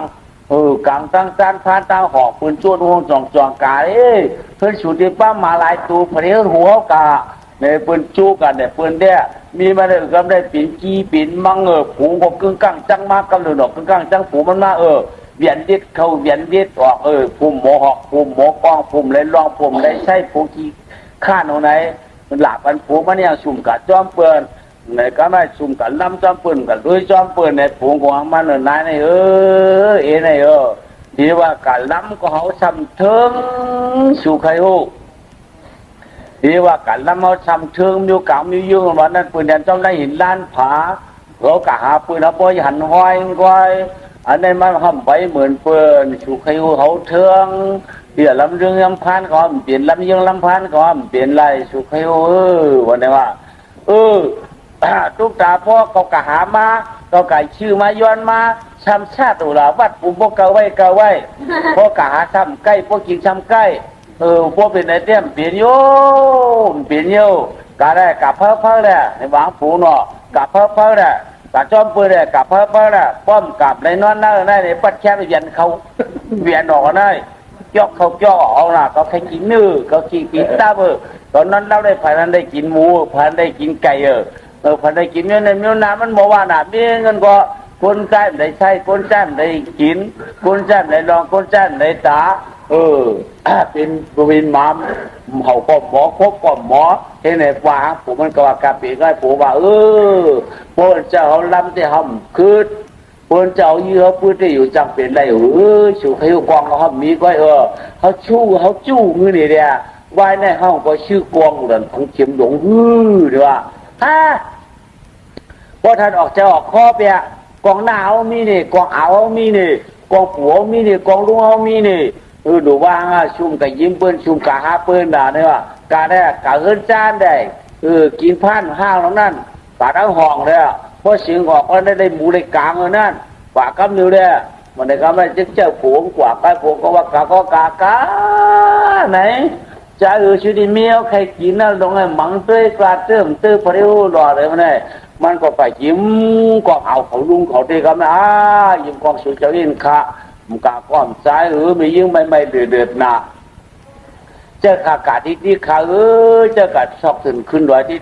กลางตั้งจานพานตั้งหอกปืนชวนวงจองกาเพื่อนสุดที่ป้ามาลายตัวเพลียวหัวกาในปืนจูกันในปืนเดียมีมาได้ก็ได้ปิ่นจีปิ่นมังผูกกึ่งกังจังมากกำเนิดดอกกึ่งกังจังผูมันมาเวียนเด็ดเข้าเวียนเด็ดออกภูมิหมอหอกภูมิหมอกองภูมิไรรองภูมิไรใช่ภูกีข้าเอาไหนมันหลับกันผูมันเนี่ยสุ่มกัดจอมเปิลในก็ไม่สุ่มกัดลำจอมเปิลกัดด้วยจอมเปิลในผูของมันนายในในที่ว่ากัดลำก็เขาซ้ำเทิงสู่ใครฮู้ที่ว่ากันแล้วมาทำเชิงมีกางมียื่นวันนั้นปืนแดนจ้องได้เห็นล้านผาเรากะหาปืนเอาไปหันห้อยก้อยอันนี้มันห้ำไปเหมือนปืนชูใครเขาเทิงเดี๋ยวลำเรื่องลำพันก็เปลี่ยนลำยังลำพันก็เปลี่ยนไรชูใครวันนี้ว่าทุกตาพ่อเขากะหามาเขาไก่ชื่อมาย้อนมาช้ำชาติตุลาวัดปุ่มพวกเกาไว้พ่อกะหาช้ำใกล้พวกกินช้ำใกล้พวกเป็นไอเทมเปลี่ยนโยกะได้กะเพิ่มเลยในหวังผูเนาะกะเพิ่มเลยกะจอมปืนเลยกะเพิ่มเลยป้อมกับในนอนนั่งในปัดแค่เวียนเขาเวียนออกได้ยกเขาย่อออกน่ะก็แค่กินเนื้อก็กินตาตอนนั้นเราได้ผ่านได้กินหมูผ่านได้กินไก่ผ่านได้กินเนื้อในเนื้อน้ำมันบอกว่าน่ะมีเงินก็คนแจ้มได้ใช้คนแจ้มได้กินคนแจ้มได้ลองคนแจ้มได้ตาเป็นหมาเขาก็หมอครบก็หมอเห็นไหมว่าผมมันก็ว่ากาปีก็ผมว่าพวกเจ้าลำที่ห้ำคืดพวกเจ้าเยอะพื้นที่อยู่จังเป็นไรชูให้กองเขามีก็เขาจู้มือนี่เดีย ไว้ในห้องก็ชื่อกวงเหลือนของเข็มหลงหรือว่าพอท่านออกจะออกคอเปียกองหน้าเอามีนี่กองเอามีนี่กองผัวมีนี่กองลุงเอามีนี่ดูว่างชุมกับยิ้มเปิ้นชุมกับหาเปิ้นด่าเนี่ยว่ากาได้กาเฮิรนจานได้กินพันห้างแล้วนั่นปาดเอาห้องเลยเพราะเสียงออกแล้วได้หมูได้กลางเลยนั่นปากกำนิ้วเลยมันได้ก็ไม่จึ๊กเจ้าผัวกว่าใกล้ผัวก็ว่ากาก็กาไหนจะชื่อดีเมียวใครกินน่ะลงไอ้หมังเต้ยกลาเติมเต้ยพริ้วรอเลยมันเนี่ยมันก็ไปยิ้มก็เอาเขาลุงเขาเด็กก็ไม่ยิ้มกองสุดเจ้าอินค่ะมันกาก้อมซ้ายไม่ยิ้มไม่เดือดหนาเจ้าขากาที่ขาเจ้ากาชอบถึงขึ้นด้วยที่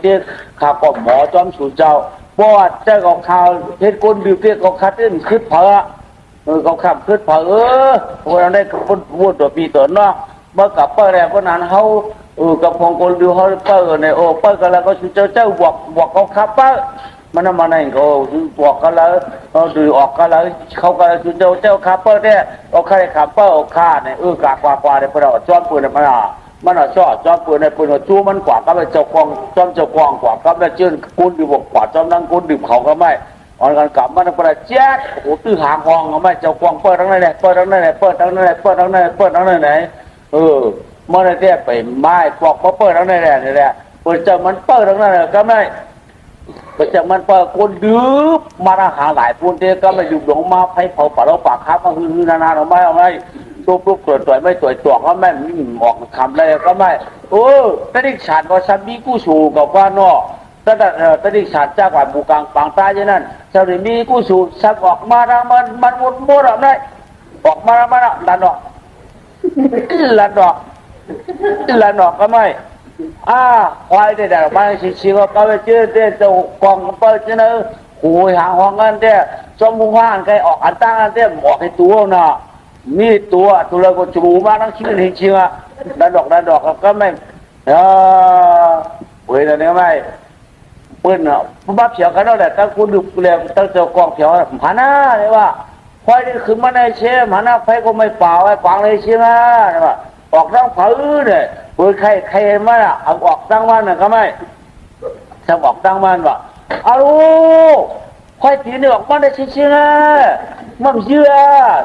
ขาก็หมอจอมสู่เจ้าเพราะว่าเจ้าของข่าวเพชรก้นดื่มเพี้ยก็คัดขึ้นขึ้นเพอเขาขับขึ้นเพอพวกเราได้คนพูดตัวปีตัวนอกเมื่อกับเปิดแล้วก็นั้นเขากับพงคนดูเขาเปิดเนี่ยเปิดกันแล้วก็สู่เจ้าบอกเขาขับเปิดมันมาไหนเขาบอกกันแล้วดูออกกันแล้วเขาก็สู่เจ้าขับเปิดเนี่ยเอาใครขับเปิดเอาฆ่าเนี่ยกากว่าเนี่ยพวกเราจ้อนปืนมันชอบจ้อนปืนในปืนจู้มันกว่าก็ไปเจ้ากองจ้อมเจ้ากองกว่าก็ไปเชื่อกุนดื่มกว่าจ้อมนั่งกุนดื่มเขาก็ไม่ออนกันกลับมันประแจ๊ดโอ้ตื้อหางห้องก็ไม่เจ้ากองเปิดทั้งนั้นเลยเปิดทั้งนั้นเลยเปิดทั้งนั้นเลยเปิดทั้งนั้นเปิดทั้งนั้นไหนมันได้ไปไม้ปอกเปิดทั้งนั้นนี่แหละเปิดจะมันเปิดทั้งนั้นก็ไม่เปิดจะมันเปิดคนดื้อมาหาหลายปุ่นเดียก็ไม่หยุดหลงมาให้เผาป่าเราปากครับมาฮือนานาเอาไม่ปุ๊บตัวไม่ตัวก็ไม่ออกคำอะไรก็ไม่แต่ดิฉันว่าฉันมีกู้สู่กับว่าเนาะแต่ดิฉันจากว่าบุกางปังตาอย่างนั้นจะมีกู้สู่สักออกมาแล้วมันวนโมดอะไรออกมาแล้วมันดันออกลันดอกก็ไม่ควายได้มาชิวๆก็ไปเจอเจ้ากองเปิดเจ้าเนอหูหางห้องกันเจ้าจมห้างใครออกอันตั้งกันเจ้าออกให้ตัวเนาะมีตัวเราก็จูมาทั้งชีวิตจริงๆอ่ะดันดอกก็ไม่เว้ยเนี่ยไม่เปิ้ลเนาะบ้าเผียวกันแล้วแหละตั้งคุณดูแลตั้งเจ้ากองเผียวผาหน้าเลยว่าควายนี่คือมันในเชี่ยผาหน้าไฟก็ไม่เปล่าไอ้ฟังเลยเชี่ยนะว่าออกทั้งผืนเนี่ยเปิดใครมาอ่ะเอาออกตั้งมันน่ะก็ไม่จะออกตั้งมันว่าเอาควายตีเนี่ยออกมาได้เชี่ยมันเยื่อ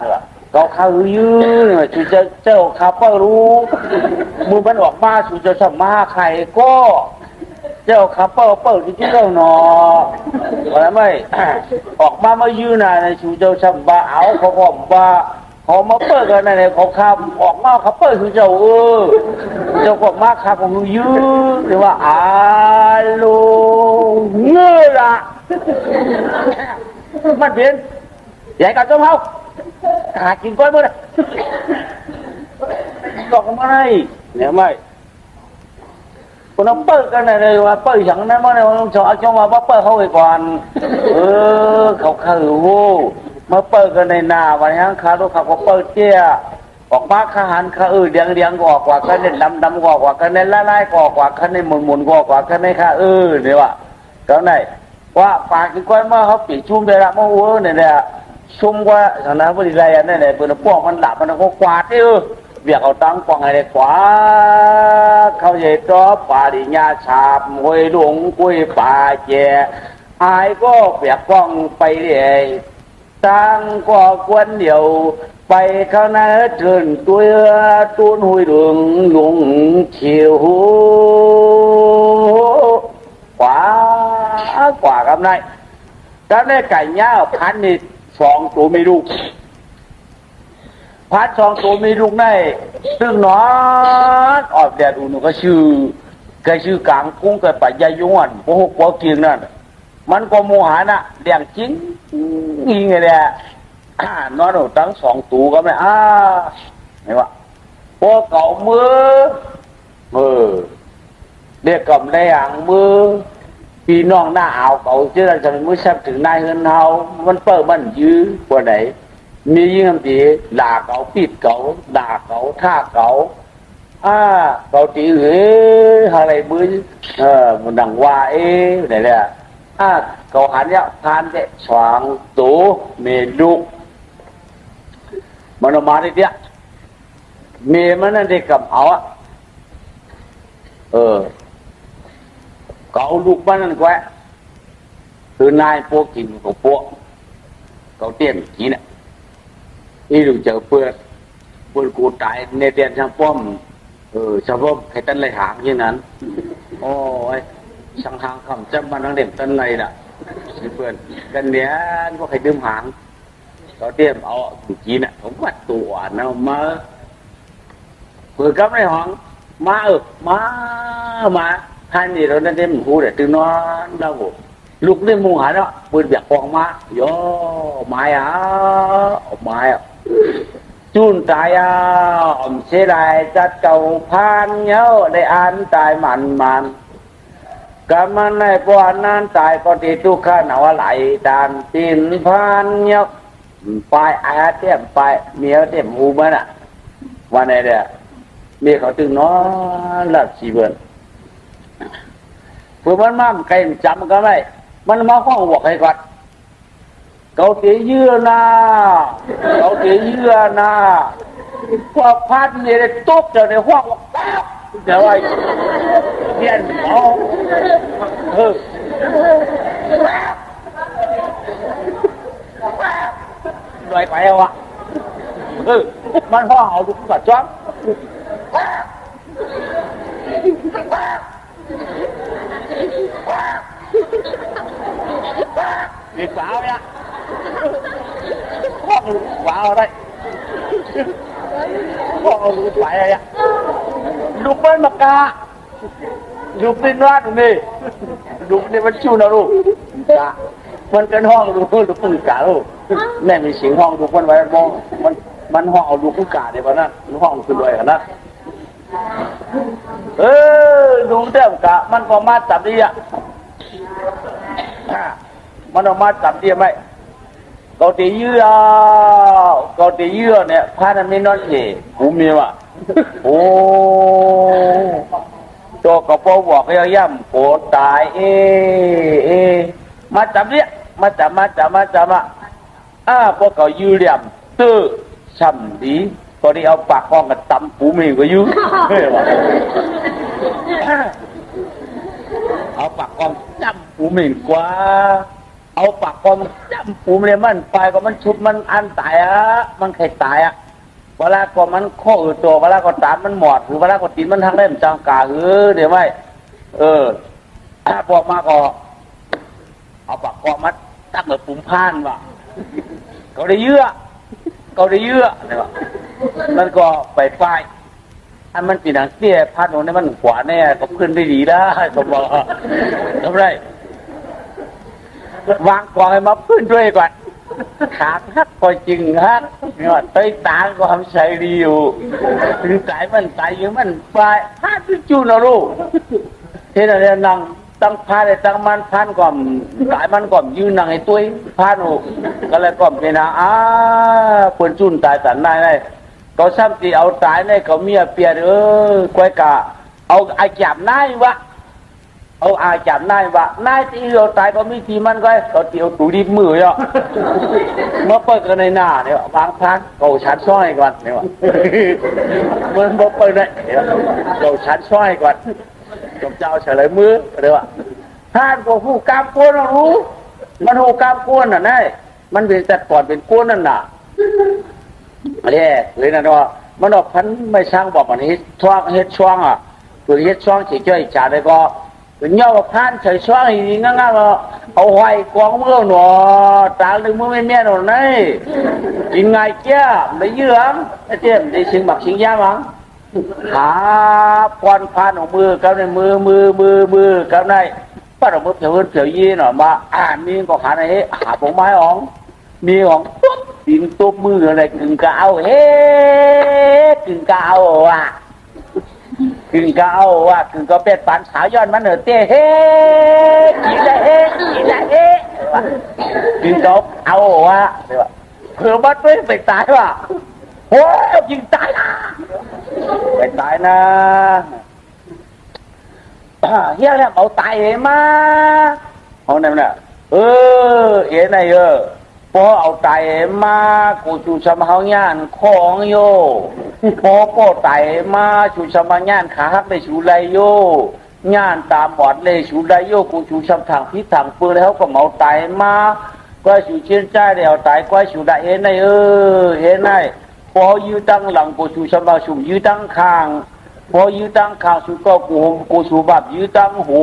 เนี่ยก็ข้าวยืนชูเจ้าข้าเป้ารู้มือมันออกมาชูเจ้าสมาไข่ก็เจ้าข้าเป้าที่เจ้าหนออะไรไม่ออกมามายืนในชูเจ้าสมาเอาเขาบอกว่าเขามาเปิดกันในเขาข้ามออกมาเขาเปิดชูเจ้าเจ้าออกมาข้าผมยืนหรือว่าลูเงือละมันเปลี่ยนใหญ่กับเจ้าเขาหากินก้อยมื่อไรบอกมาไงเนี่ยไม่คนน้องเปิดกันเลยว่าเปิดอย่างนั้นเมื่อไรมันชอบชอบว่าเปิดเขาไปก่อนเขาคือโว้มาเปิดกันในนาวันนี้ข้าลูกเขาก็เปิดเจี๊ยออกมาข้าหันข้าเดียงกอกว่ากันเน้นดำกว่ากันเน้นไล่กว่ากันเน้นหมุนกว่ากันเน้นข้าเนี่ยว่าเขาไหนว่าปากกินก้อยเมื่อเขาปิดชุ่มได้ละเมื่อเนี่ยชุ่มว่าทางนั้นบริไรอันนั้นเนี่ยเป็นพวกมันหลับมันก็กวาดที่เบียกเอาตังกวางอะไรกวาดเขาใหญ่ต่อป่าดิญาชาบมวยหลงกุ้ยป่าแย่อายก็เบียกกองไปเลยตั้งก็กวนเดียวไปข้างหน้าเถินตัวตุนหุยดึงหลงเขียวกว่ากับนายถ้าได้ไก่ย่าพันนี่2 ตัวไม่ลูกพัด2 ตัวไม่ลูกได้ซึ่งนอนออกแดดอุ่นก็ชื่อกลางกุ้งกับปัจจัยยวนพวกหัวเกียงนั่นมันก็โมหะน่ะเลี้ยงจริงงี้ไงแหละนอนตั้ง2 ตัวก็ไม่ไม่ว่าพวกเก่ามือเด็กกับในอ่างมือพี่น้องหน้าเอาเก่าเชื่อจะเป็นมือแซ่บถึงนายเงินเฮามันเปิดมันยื้อกว่าไหนมียิ่งทำดีด่าเก่าปิดเก่าด่าเก่าท่าเก่าเก่าตีอะไรมือมันดังว่าไหนเนี่ยเก่าหันเนี่ยทานเนี่ยสว่างตัวเมลุกมันออกมาได้เดียเมมันนั่นเด็กกับเอา cậu lúc bắt ăn quá từ nay phố kìm của phố cậu tiền chỉ này đi được chờ phượt phượt cụ trại nề tiền sang pom sang pom cái tân lại hàng nhưนั้นôi sang hàng không chấp mà đang điểm tân này đã phượt gầnนี้có phải đêm hàng cậu tiền ở chỉ này không bắt tủ nào mà phượt cấp này hoàng má hai gì đó nên đem khu để từ nó đâu bộ lúc đến mua hả đó bươn việc con má yo mai chun tài ông sẽ lại chặt cầu phan nhớ để an tài mặn cảm ơn này quan an tài có thể tu khả nào lại đàn tin phan nhớ phải ai tiệm phải miếng tiệm u bên ạ và này nè miếngเขาถึงnó là chỉ vườn vừaมันมาไก่จำก็ไม่มันมาห้องบอกให้ก่อนเกาตีเยื่อนะพวกพัดเนี่ยตุ๊บเดี๋ยวในห้องบอกเดี๋ยวไอ้เพี้ยนหมอด้วยไปเอาวะมันห้องเอาลูกกระจ้องviệc bảo nha bảo đây phải đây lục bên mặt ca lục lên loạt này lục này vẫn chu nào luônมันกันห้องดูลูกกุ้งกาลูกแม่มีเสียงห้องดูคนไว้มองมันห้องเอาลูกกุ้งกาเดี๋ยวนั้นห้องคือด้วยกันนะดูเต็มกะมันก็มาจับดีอ่ะมันออกมาจับดีไหมเกาตีเยื่อเนี่ยพานันไม่นอนเฉยกูมีว่ะโอ้ตัวกระโปรงบอกให้ย่ำโกตายมาจับเนี่ยมาจับพวกเขายืดเหลี่ยมตื้อช่ำดีพอดีเอาปากกองกับตำปูมีก็ยืดเอาปากกองจำปูมีกว่าเอาปากกองจำปูมีมันไปก็มันชุบมันอันตายมันใครตายเวลาก็มันข้อตัวเวลาก็ตามมันหมดหรือเวลาก็ตีนมันทั้งเล่มจังกาเดี๋ยวไม่พอมาก็เอาปากกองมัดตั้งเหมือนปุ่มพานว่ะเขาได้เยื่อเนี่ยวะนั่นก็ไปป้ายอันมันปีนังเตี้ยพัดโน่นนี่มันขวาแน่ก็ขึ้นได้ดีได้ก็บอกทำไรวางกองให้มาขึ้นด้วยก่อนขาฮักก็จริงฮักเนี่ยไตตาก็ทำใช้ดีอยู่ถึงใจมันใจยังมันไปพัดจู่นะลูกเท่านั้นนั่งตั้งพาได้ตั้งมันพันก่อนสายมันก่อนยืนนั่งไอ้ตุ้ยพันหูก็เลยก่อนเป็นคนจุนตายสันนายได้เขาซ้ำตีเอาตายเนี่ยเขาเมียเปียกกวยกะเอาอาจับนายวะเอาอาจับนายวะนายที่เอาตายก็มีทีมันก็เขาตีเอาตูดิบมืออ่ะมาเปิดกันในหน้าเนี่ยวางพันเขาชัดซ้อยก่อนเนี่ยวะมันมาเปิดเลยเขาชัดซ้อยก่อนจบเจ้าเฉลยมือเดี๋ยวท่านก็ผู้กามกวนรู้มันผู้กามกวนน่ะนายมันเป็นแต่ก่อนเป็นกวนนั่นน่ะเลยนะว่ามันออกพันไม่ช่างบอกวันนี้ช่วงเฮ็ดช่วงตัวเฮ็ดช่วงเฉยๆจ่าได้ก็เงี้ยว่าพันเฉยช่วงอย่างงั้นเอาไว้กองมือหนอตาหนึ่งมือไม่แม่หนอนี่กินไงเจ้าไม่ยืมไอ้เจ้าได้ชิงบักชิงยามั้งหาควันพันของมือกับในมือกับในป้าเรามือเผียวยี่หน่อยมามีก็หาในหาผงไม้อ๋องมีของตุ๊บตีนตุ๊บมืออะไรกึ่งกะเอากึ่งกะเอากึ่งก็เป็ดปันสาวย้อนมันเต้กินได้กึ่งก็เอาเผื่อบัดไปตายว่ะโอ้ยิงตายนะไปตายนะเฮียแล้วเอาตายเองมาเอาไหนมันเอ๋ไหน พอเอาไตมากูชูชำเฮาย่านของโยพอก็ไตมาชูชำมาย่านขาหักได้ชูไรโยย่านตามบอดเลยชูไรโยกูชูชำทางพิษทางปืนแล้วก็เมาไตมาก็ชูเชียนใจเดียวไตก็ชูได้เห็นไงเห็นไงพอยืดตั้งหลังกูชูชำบาชูยืดตั้งข้างพอยืดตั้งข้างชูก็กูชูแบบยืดตั้งหู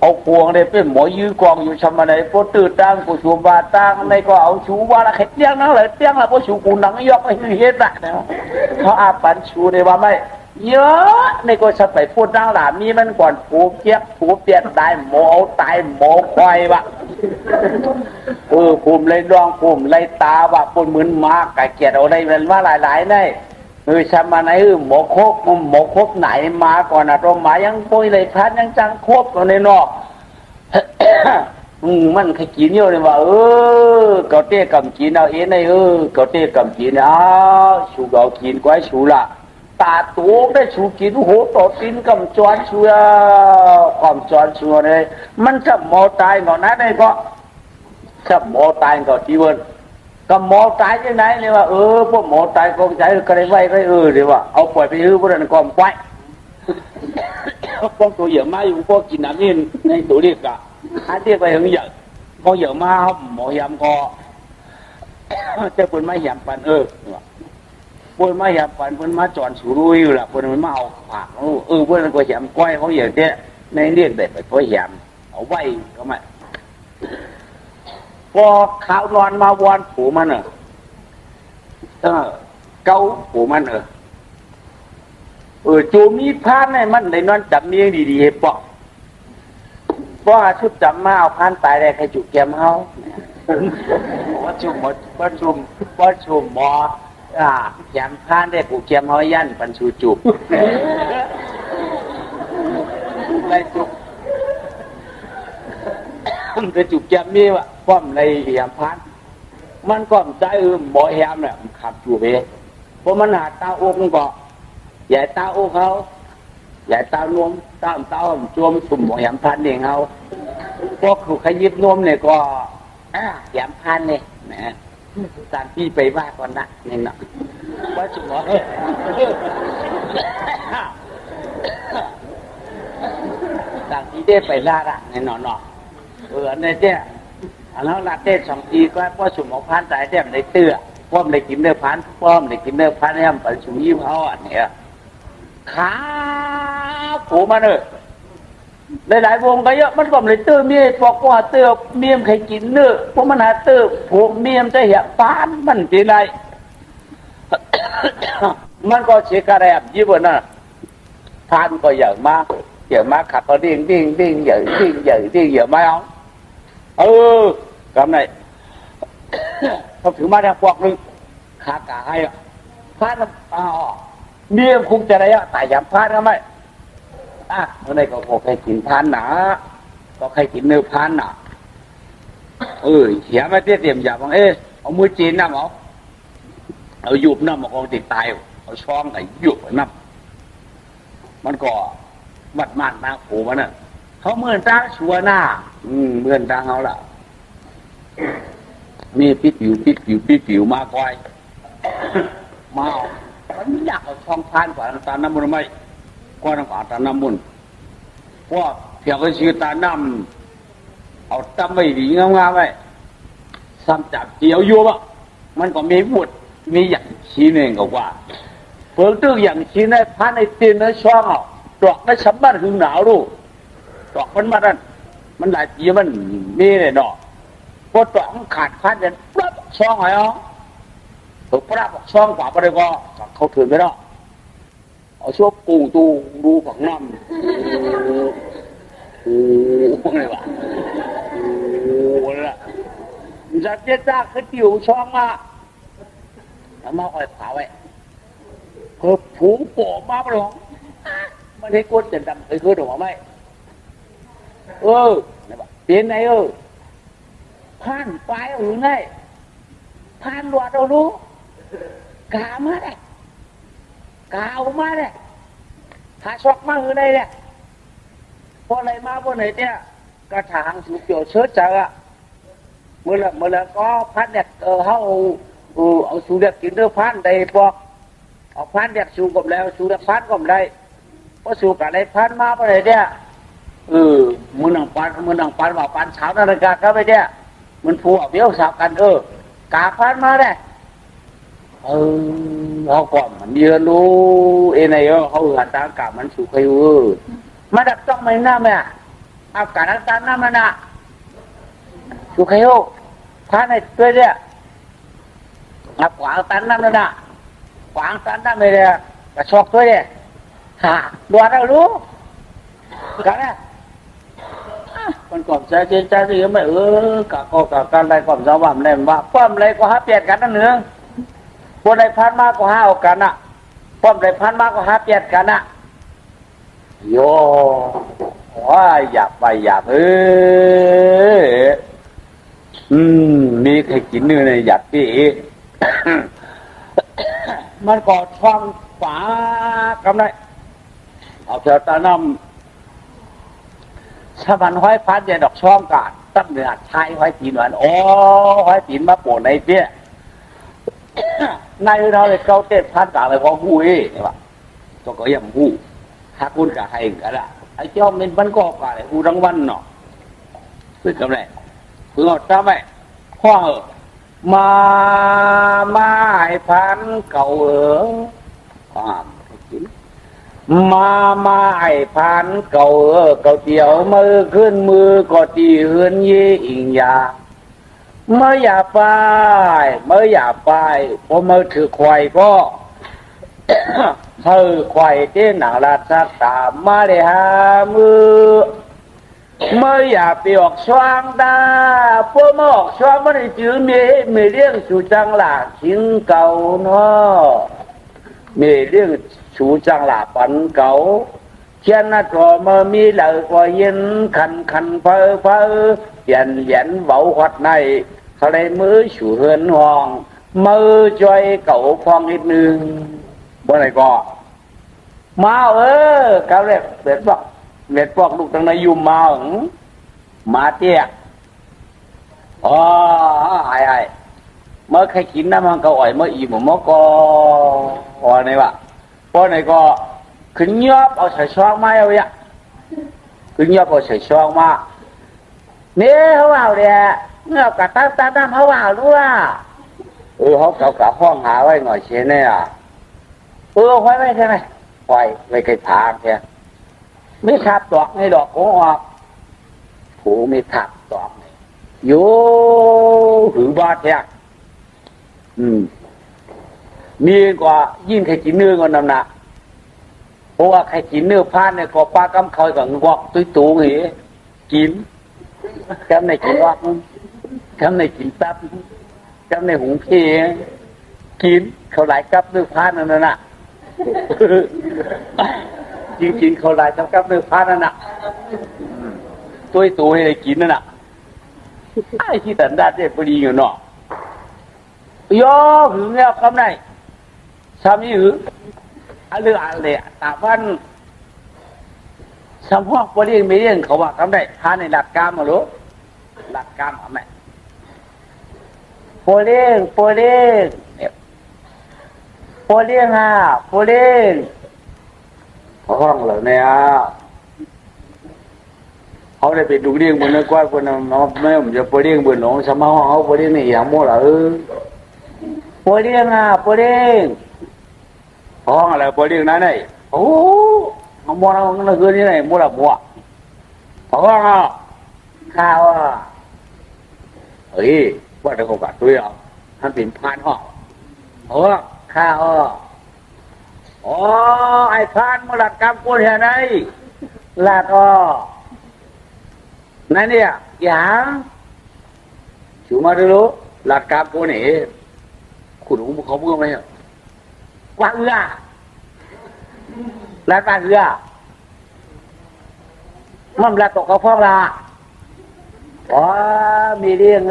เอาพวงเลยเป็นหมอยืดกองอยู่ชำมาไหนพอตื่นตั้งกูชูบาตั้งในก็เอาชูว่าละเข็ดเตี้ยงนั่งเลยเตี้ยงละพอชูกูหนังยอกให้เฮ็ดละเขาอาปันชูในว่าไม่เยอะในก็จะไปพูดนั่งหลามีมันก่อนผูเจี๊ยบผูเปลี่ยนได้หมอตายหมอควายวะภูมิเลยดวงภูมิเลยตาว่าปุ่นเหมือนมากไก่เกียดเอาได้เป็นว่าหลายๆได้ชามาไหนหมอคบไหนมาก่อนนะตรงหมายังปุ้ยเลยพันยังจังคบกันในนอกมันขกินเยอะเลยว่าเกาเต้กำกินเอาเองเลยเกาเต้กำกินชูเกากินก้อยชูละตาตัวได้ชูกินโหต่อกินกำจวนชูความจวนชูเลยมันจะหมอตายก่อนนะได้ก็จะหมอตายก่อนที่วันก็หมอตายที่ไหนเลยว่าพวกหมอตายก็ใจก็ได้ไว้ก็เดี๋ยวว่าเอาปล่อยไปพวกนั้นก็ปล่อยพวกตัวเหยื่อมาอยู่พวกกินน้ำนี่ในตัวเรียกอะหาเรียกไปถึงเหยื่อพอเหยื่อมาหมอยำก็จะเป็นไม่ยำปันปนมาหยาบฝันปนมาจอนสูรุยอยู่ละปนมันมาเอาผักปนมันก็หยามก้อยเขาอย่างเนี้ยในเรียกเด็กไปก็หยามเอาไว้ก็ไม่พอขาวนอนมาวอนผูมันเกาผูมันจูมีพานในมันในนอนจับเมียดีๆให้ปอกว่าชุดจำมาเอาพานตายได้ใครจุกแกมเขาว่าชุมหมอแยมพานได้กูเกียมเฮายันปันชูจุบไรจุบจะจุบแกมมีวะป้อมในแยมพานมันก็ใจหมอแยมเนี่ยขับจูบเองเพราะมันหาตาอกมันก็ใหญ่ตาอกเขาใหญ่ตานวมตาจวมสุ่มหมอแยมพานเองเขาพวกเขาขยิบนวมเนี่ยก็แยมพานเนี่ยนะตามพี่ไปว่าก่อนนะนี่นะว่าจุ๋มตามพี่ได้ไปล่าละในนอนในเจ้าอันนั้นละเต้สองทีก็ว่าจุ๋มของพันสายเต้ในเตื้อป้อมในกินเนื้อพันป้อมในกินเนื้อพันเนี่ยไปจุ๋มยิ้มเขาอ่ะเนี่ยขาผูมันหลายๆวงก็เยอะมันก็เลยเตื้อเมียบอกว่าเตื้อเมียมใครกินเนื้อเพราะมันหาเตื้อผูเมียมจะเหี้ยปานมันเป็นไรมันก็เสียกระแรบยี่บน่ะทานก็เยอะมากขับก็ดิ้งเยอะไม่เอากำไรเขาถือมาได้พวกนึงขากาให้พานเมียมคงจะได้แต่ยำพานก็ไม่เมื่อไรก็ใครกินพานหนาก็ใครกินเนื้อพานหนาเขียมาเตี้ยเตรียมอย่าบอกเอามือจีนน้ำเอาหยุบน้ำมากองติดตายเอาช่องไอ้หยุบน้ำมันก็มัดนะโอ้มันน่ะเขาเมื่อตาชัวหน้าเมื่อตาเขาล่ะมีปิดผิวมาคอยมามันอยากเอาช่องพานกว่าตาน้ำมันไม่ก็ต้องเอาตาน้ำมันเพราะเพียงก็ชื่อตาน้ำเอาตาไม่ดีงามๆไว้ซ้ำจับเกี่ยวอยู่วะมันก็มีบุตรมีอย่างชี้เองก็ว่าเพิ่งตึกอย่างชี้ในพันในตีนในช่องดอกในชั้นบ้านหึงหนาวดูดอกมันมาดันมันหลายปีมันมีเลยเนาะพอดอกมันขาดพันเนี่ยปั๊บช่องไอ้ถูกปั๊บช่องกว่าไปเลยก็เขาถือไปเนาะเอาช่วงปูตูดูของน้ำอะไรวะละจะเจ๊จ้าขึ้นอยู่ช่องมาแล้วมาอ่อยขาไว้เพิ่มผูโป่มาไปหรอมันให้ก้นจะดำเคยขึ้นหรือไม่เปลี่ยนไหนผ่านไปหรือไงผ่านหลวดเรารู้กามาได้กาออกมาได้หาช็อกมาหรือไงเนี่ยพออะไรมาพอไหนเนี่ยกระถางสุกเกี่ยวเชื้อเจอ มื่อละก็พันเนี่ยเขาเอาสูเรียกกินเนื้อพันได้บอกเอาพันเรียกสูกับแล้วสูเรียกพันก็ไม่ได้เพราะสูกับได้พันมาไปเลยเนี่ยมือหนังปันว่าปันเช้านาฬิกาก็ไปเนี่ยมันผูกเบี้ยวสาวกันกาพันมาได้เขาก่อนมันเยอะรู้เอ็นไอ้เขาหัดตากามันสุขอยู่มาดักต้องไม่น่าแม่เอาการตาหน้ามันน่ะสุขอยู่พาในตัวเนี่ยขวางตันน้ำนั่นน่ะขวางตันน้ำเลยกระชอกตัวเนี่ยดวงเรารู้กันนะมันก่อนใจเจนใจดีไม่กะก็กะการอะไรก่อนสว่างเลยว่าป้อมอะไรก็หาเปลี่ยนกันนั่นเนื้อบนใดพันมากก็หาเอากันน่ะป้อมใดพันมากก็หาเปลี่ยนกันน่ะโย่ว่าอยากไปอยากมีใครกินเนื้อในอยากดีมันก็ช่องฝากำไรเอาเถอะตาน้ำถ้ามันห้อยพันเนี่ยดอกช่องกาดตั้งเดือดชายห้อยตีนวันห้อยตีนมาโปะในเปี้ยในเราเลยเกาเต้พันกาเลยพอหูเนี่ยว่ะตัวก็ยังหูถ้าคุณกับใครกันละไอ้เจ้ามันก็กาเลยหูทั้งวันเนาะคือกำไรคือเอาทำไมข้อมาให้พันเก่าความกินมาให้พันเก่าเก่าเตียวมือขึ้นมือก็ตีเฮือนยี่อิงยาเมื่ออย่าไปพอมือถือควายก็เธอควายที่หนังราชตามาเลยหามือเมื่ออย่าไปออกช่างตาพวกมาออกช่างมันจื้อมีเรื่องสู่จังหลาทิ้งเก่าเนาะมีเรื่องสู่จังหลาปันเก่าเช่นนั้นก็มามีเหล่าก็ยินคันเพ้อยันเบาหัดในเขาเลยมือสู่เฮือนห้องมือจ่อยเก่าฟองนิดนึงบ่ไหนก็มาเขาเลยเด็ดบอกลูกตั้งในยุ่มมาเตี้ยไอ้เมื่อใครกินน้ำมันก็อ่อยเมื่ออิ่มเมื่อก็ไหนวะพอไหนก็ขึ้นยอบเอาใส่ช่องมาเอาเนี่ยขึ้นยอบเอาใส่ช่องมาเนี่ยเขาเอาเนี่ยเงากับตาเขาเอาด้วยเขาเก่ากับห้องหาไว้หน่อยเช่นเนี่ยไว้ใช่ไหมไว้ไกลทางแค่ไม่ขับดอกให้ดอกของออกผูไม่ขับดอกโย่หือบาดแท้มีกว่ายิ่งใครกินเนื้อกันนำหนักเพราะว่าใครกินเนื้อพานเนี่ยก็ปลากำเคยกับงอกตุ้ยหีกินแค่ในกินวักแค่ในกินตับแค่ในหุงเพียกินเขาหลายกับเนื้อพานนั่นน่ะจริงๆเขาหลายกับเนื้อพานนั่นน่ะตุ้ยให้ได้กินนั่นน่ะไอ้ที่ตันดาเด็ดพอดีอยู่เนาะย่อหึงแล้วคำไหนสามีหึงอะไรตาพันสมพวกพอดีไม่เรื่องเขาว่าคำไหนทานในหลักกรรมมาหรือหลักกรรมทำไมโปเล่งโปเล่งห้องเหล่านี้เขาได้ไปดูเรื่องบนนั้นกว่าบนนั้นไม่ผมจะไปเรื่องบนหลงสมาเขาไปเรื่องนี่อย่างมั่วละไปเรื่องห้องอะไรไปเรื่องนั้นไงโอ้มั่วเราเราคือนี่ไงมั่วละมั่วห้องข้าวว่าจะเขากัดด้วยอ่ะท่านเป็นพานห้องข้าวไอ้พานมาหลักกรรมกูเห็นไหมหลักนั่นเนี่ยอย่างชูมาดูหลักกรรมกูนี่คุณรู้เขาเมื่อไหร่กว่าหลักการมันหลักตกกระเพาะละมีเรื่อง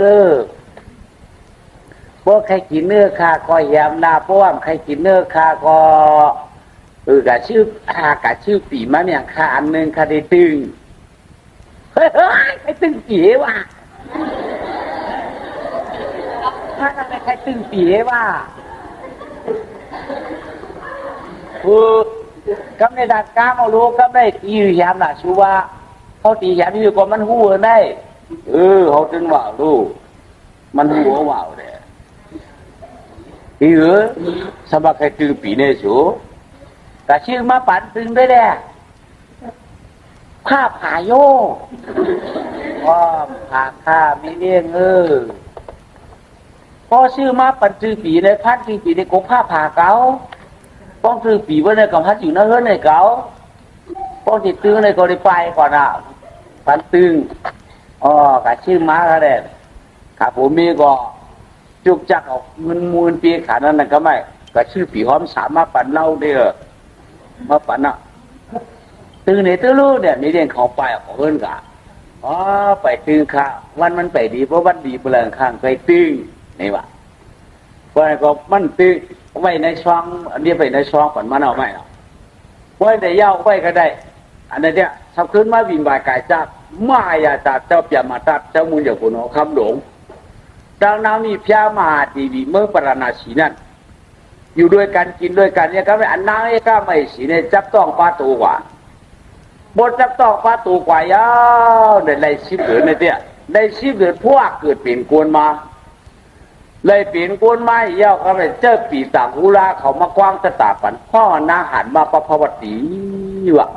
พวกใครกินเนื้อคาก็ยำนาพวกใครกินเนื้อคาก็กะชื่อปีมาเนี่ยคาอันหนึ่งคาได้ตึงเฮ้ยไอ้ตึงเก๋ว่ะ ใครตึงปีว่าคือกำในดัดก้ามเอาลูกกำได้ตีอยู่แยมล่ะชูว่าเขาตีแยมอยู่ก็มันหัวได้เขาจึงว่าลูกมันหัวว่าวเลยสมัครใครตึงปีเนี่ยสูแต่ชื่อมาปั่นตึงด้วยแหละผ้าผ่าโยผ่าข้าไม่เลี้ยงพอชื่อมาปั่นตึงปีในพัดตึงปีในกบผ้าผ่าเก่าป้องตึงปีไว้ในกองพัดอยู่นั่นเฮ้ยในเก่าป้องติดตึงในก็ได้ไปก่อนอ่ะปั่นตึงกับชื่อมาแล้วเนี่ยข้าผมมีก็จุกจักออกมูลปีขานั้นก็ไม่กับชื่อปีหอมสามารถปั่นเล่าได้มาปั่นอ่ะตึงเนี่ยตึงรู้เนี่ยมีเรื่องของไปของเอิญกะไปตึงค่ะวันมันไปดีเพราะวันดีเปลืองข้างไปตึงนี่วะเพราะก็มันตึงไว้ในช่องอันนี้ไปในช่องปั่นมันเอาไม่หรอกไว้ในเย้าไว้ก็ได้อันนี้เนี่ยสับขึ้นมาวินบายกายจากมาอยาจากเจ้าเปียมาตัดเจ้ามูลอย่างคุณคำหลงดังนั้นมีพระมหาดีวีเมื่อปรณาสีนั่นอยู่ด้วยกันกินด้วยกันเนี่ยก็ไม่อันนั้นก็ไม่สีเนี่ยจับต้องปาตูกว่าบทจับต้องปาตูกว่ายาวในชีพเดือนในเตี้ยในชีพเดือนพวกเกิดเปลี่ยนกวนมาเลยเปลี่ยนกวนมาเยาวก็เลยเจ้าปีต่างหูลาเขามากว้างตะตาปันพ่อนาหันมาประพวัติวะ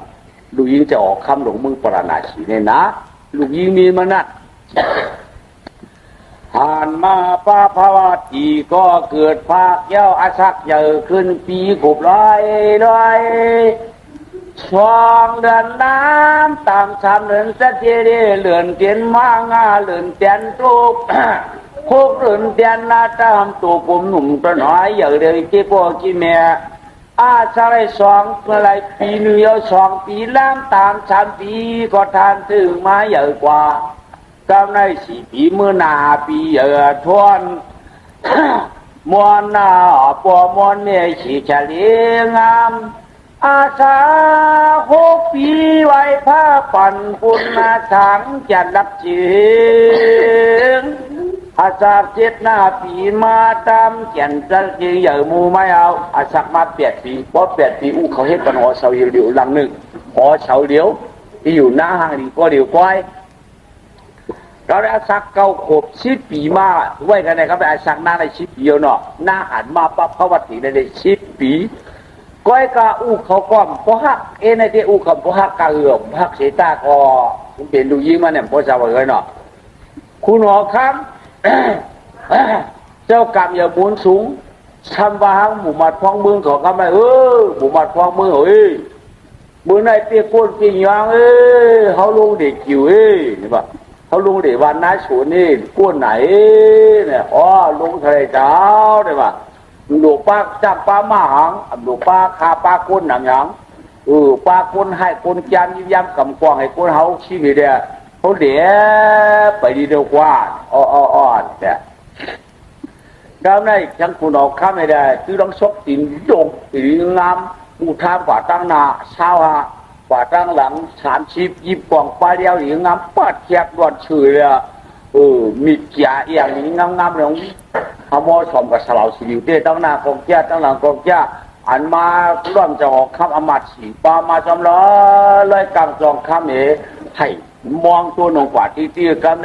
ลูกยิงจะออกคำหลงมึงปรณาสีเนี่ยนะลูกยิงมีมานัดผ่านมาป้าภาวะทีก็เกิดภาคเย้าอาชักเยอะขึ้นปีขบร้อยช่วงเดือนน้ำตามชามเดือนสะเจดีเหลือนเตียนมางาเหลือนเตียนตุกคุกเหลือนเตียนนาตามตัวผมหนุ่มตัวน้อยอย่างเดียวกี่พ่อกี่แม่อาชาไร2อะไรปีหนึ่งเอา2ปีล้ำตามชามปีก็ทานถึงมาเยอะกว่ากำใน4 ปีเมื่อนาปีเยอะทวนมวนนาปอมวนเนี่ยฉีเฉลียงามอาชา6 ปีไว้ผ้าปั่นปุณนาถังจัดรับเจียงอาชา7 หน้าปีมาตามเขียนจัดเจียงเยอะมูไม่เอาอาชามา8 ปีเพราะ8 ปีเขาเฮ็ดกันหอเสาเดียวหลังหนึ่งหอเสาเดียวที่อยู่หน้าห้างดีก็เดียวก้อยเราได้อาศักเก่าขบ10 ปีมาไว้กันนะครับได้อาศักหน้าใน10 ปีเนาะหน้าหันมาปั๊บเขาวัดถีใน10 ปีก้อยกาเขาก้อมพอฮักในที่เขาพอฮักกาฮักเสตาก็คุณเป็นดูยิ่งมาเนี่ยพอจะว่าเลยเนาะคุณหอครับเจ้ากรรมอย่าบุญสูงทำว่าหมู่มัดพองเมืองของเขาไม่หมู่มัดพองเมืองเมืองในเตี้ยก้นเตี้ยยางเขาลงเด็กอยู่นี่ป่ะเขาลงเดี๋ยววันน้าฉูนี่ก้นไหนเนี่ยลงทะเลเจ้าเนี่ยว่าดูป้าจับป้ามาหังดูป้าคาป้าก้นหนังยังป้าก้นให้ก้นจานยิ้มย้ำกำกวางให้ก้นเขาชี้ไปเดียเขาเดี๋ยวไปดีเดียวกว่าแต่ดาวในทั้งคุณออกข้ามไม่ได้คือต้องชกตินดงตีงามอุทานฝ่าตั้งนาเช้าฮะฝ่าตั้งหลัง30 ยิบกล่องปลาเดียวหรืองามปัดแคบดอนเฉยเลยมีเกียร์อย่างนี้งามๆเลยขโมยชมกับสลาวสิริวเต้ตั้งหน้ากองแก้ตั้งหลังกองแก้อันมาเริ่มจะออกคำอมัดสีปลามาจำล้อเลยกลางจองคำให้มองตัวหนุ่มกว่าที่กัน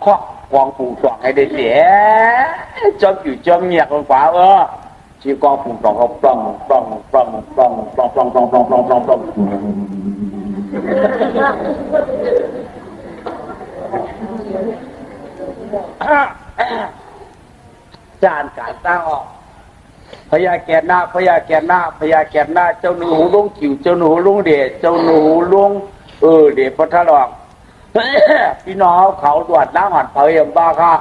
เคาะกองปูกองให้ได้เสียจอมอยู่จอมเงียบลงกว่าชีกองปูกองเขาปล้องจานการตั้งออกพญาแก่หน้าเจ้าหนูลุงจิ๋วเจ้าหนูลุงเดชเจ้าหนูลุงเดชพัทรองพี่น้องเขาตรวจน้ำหัดเผยอย่างบ้าค่ะ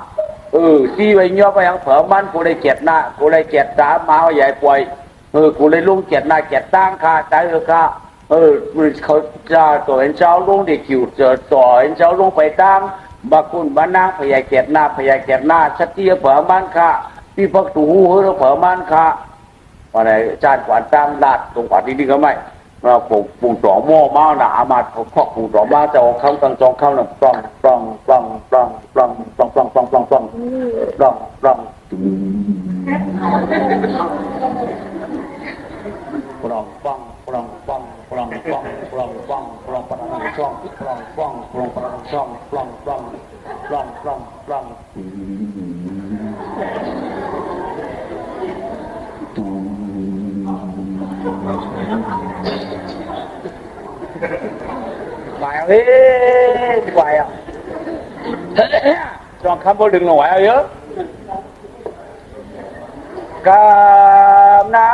ที่ไปย่อไปยังเผอมันกูเลยเกียดหน้ากูเลยเกียดตามาใหญ่ป่วยกูเลยลุงเกียดหน้าเกียดตั้งค่ะใจค่ะเขาจะตัวเห็นเจ้าลุงเด็กจิ๋วเจอตัวเห็นเจ้าลุงไปตั้งบาคุณบ้านนางพญาเกียรติหน้าชัดเจนเผอมันค่ะพี่พักตูหูเผอมันค่ะวันไหนจานขวัญตั้งลาดตรงขวัญที่นี่ก็ไม่เราปลูกต่อหม้อมาหนามาเขาเคาะปลูกต่อมาจะเอาเข้าตังจองเข้าหนึ่งปล้อง ปลองป้องปลองป้องปลองป้องปลองป้องปลองปลองช่องปลองป้องปลองปลองช่องปลองปลองปลองปลองปลองไหวเฮ้ยไหวอ่ะจองคำพูดดึงหน่อยเอาเยอะกามนา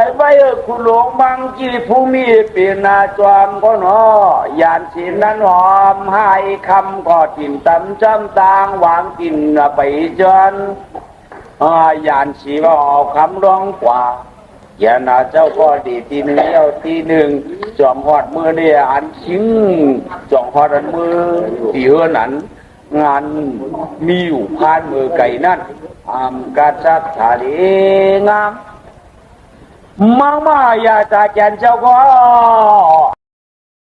ยไว้คุณหลวงบางจีผู้มีปีนาจวมก็หนอยานสินนั้นหอมให้คำก็ติ่มตำจำตางวางกินไปจนยานสีว่าออกคำร้องกว่าอย่านาเจ้าก็ดีทีหนึ่งเดียวทีหนึ่งจอมหอดมือเนี่ยอันชิงจอมหอดอันมือตีเฮือนั้นงานมีอยู่พานมือไก่นั่นกาจัดถาดีงามมาอย่าตาแกนเจ้าก็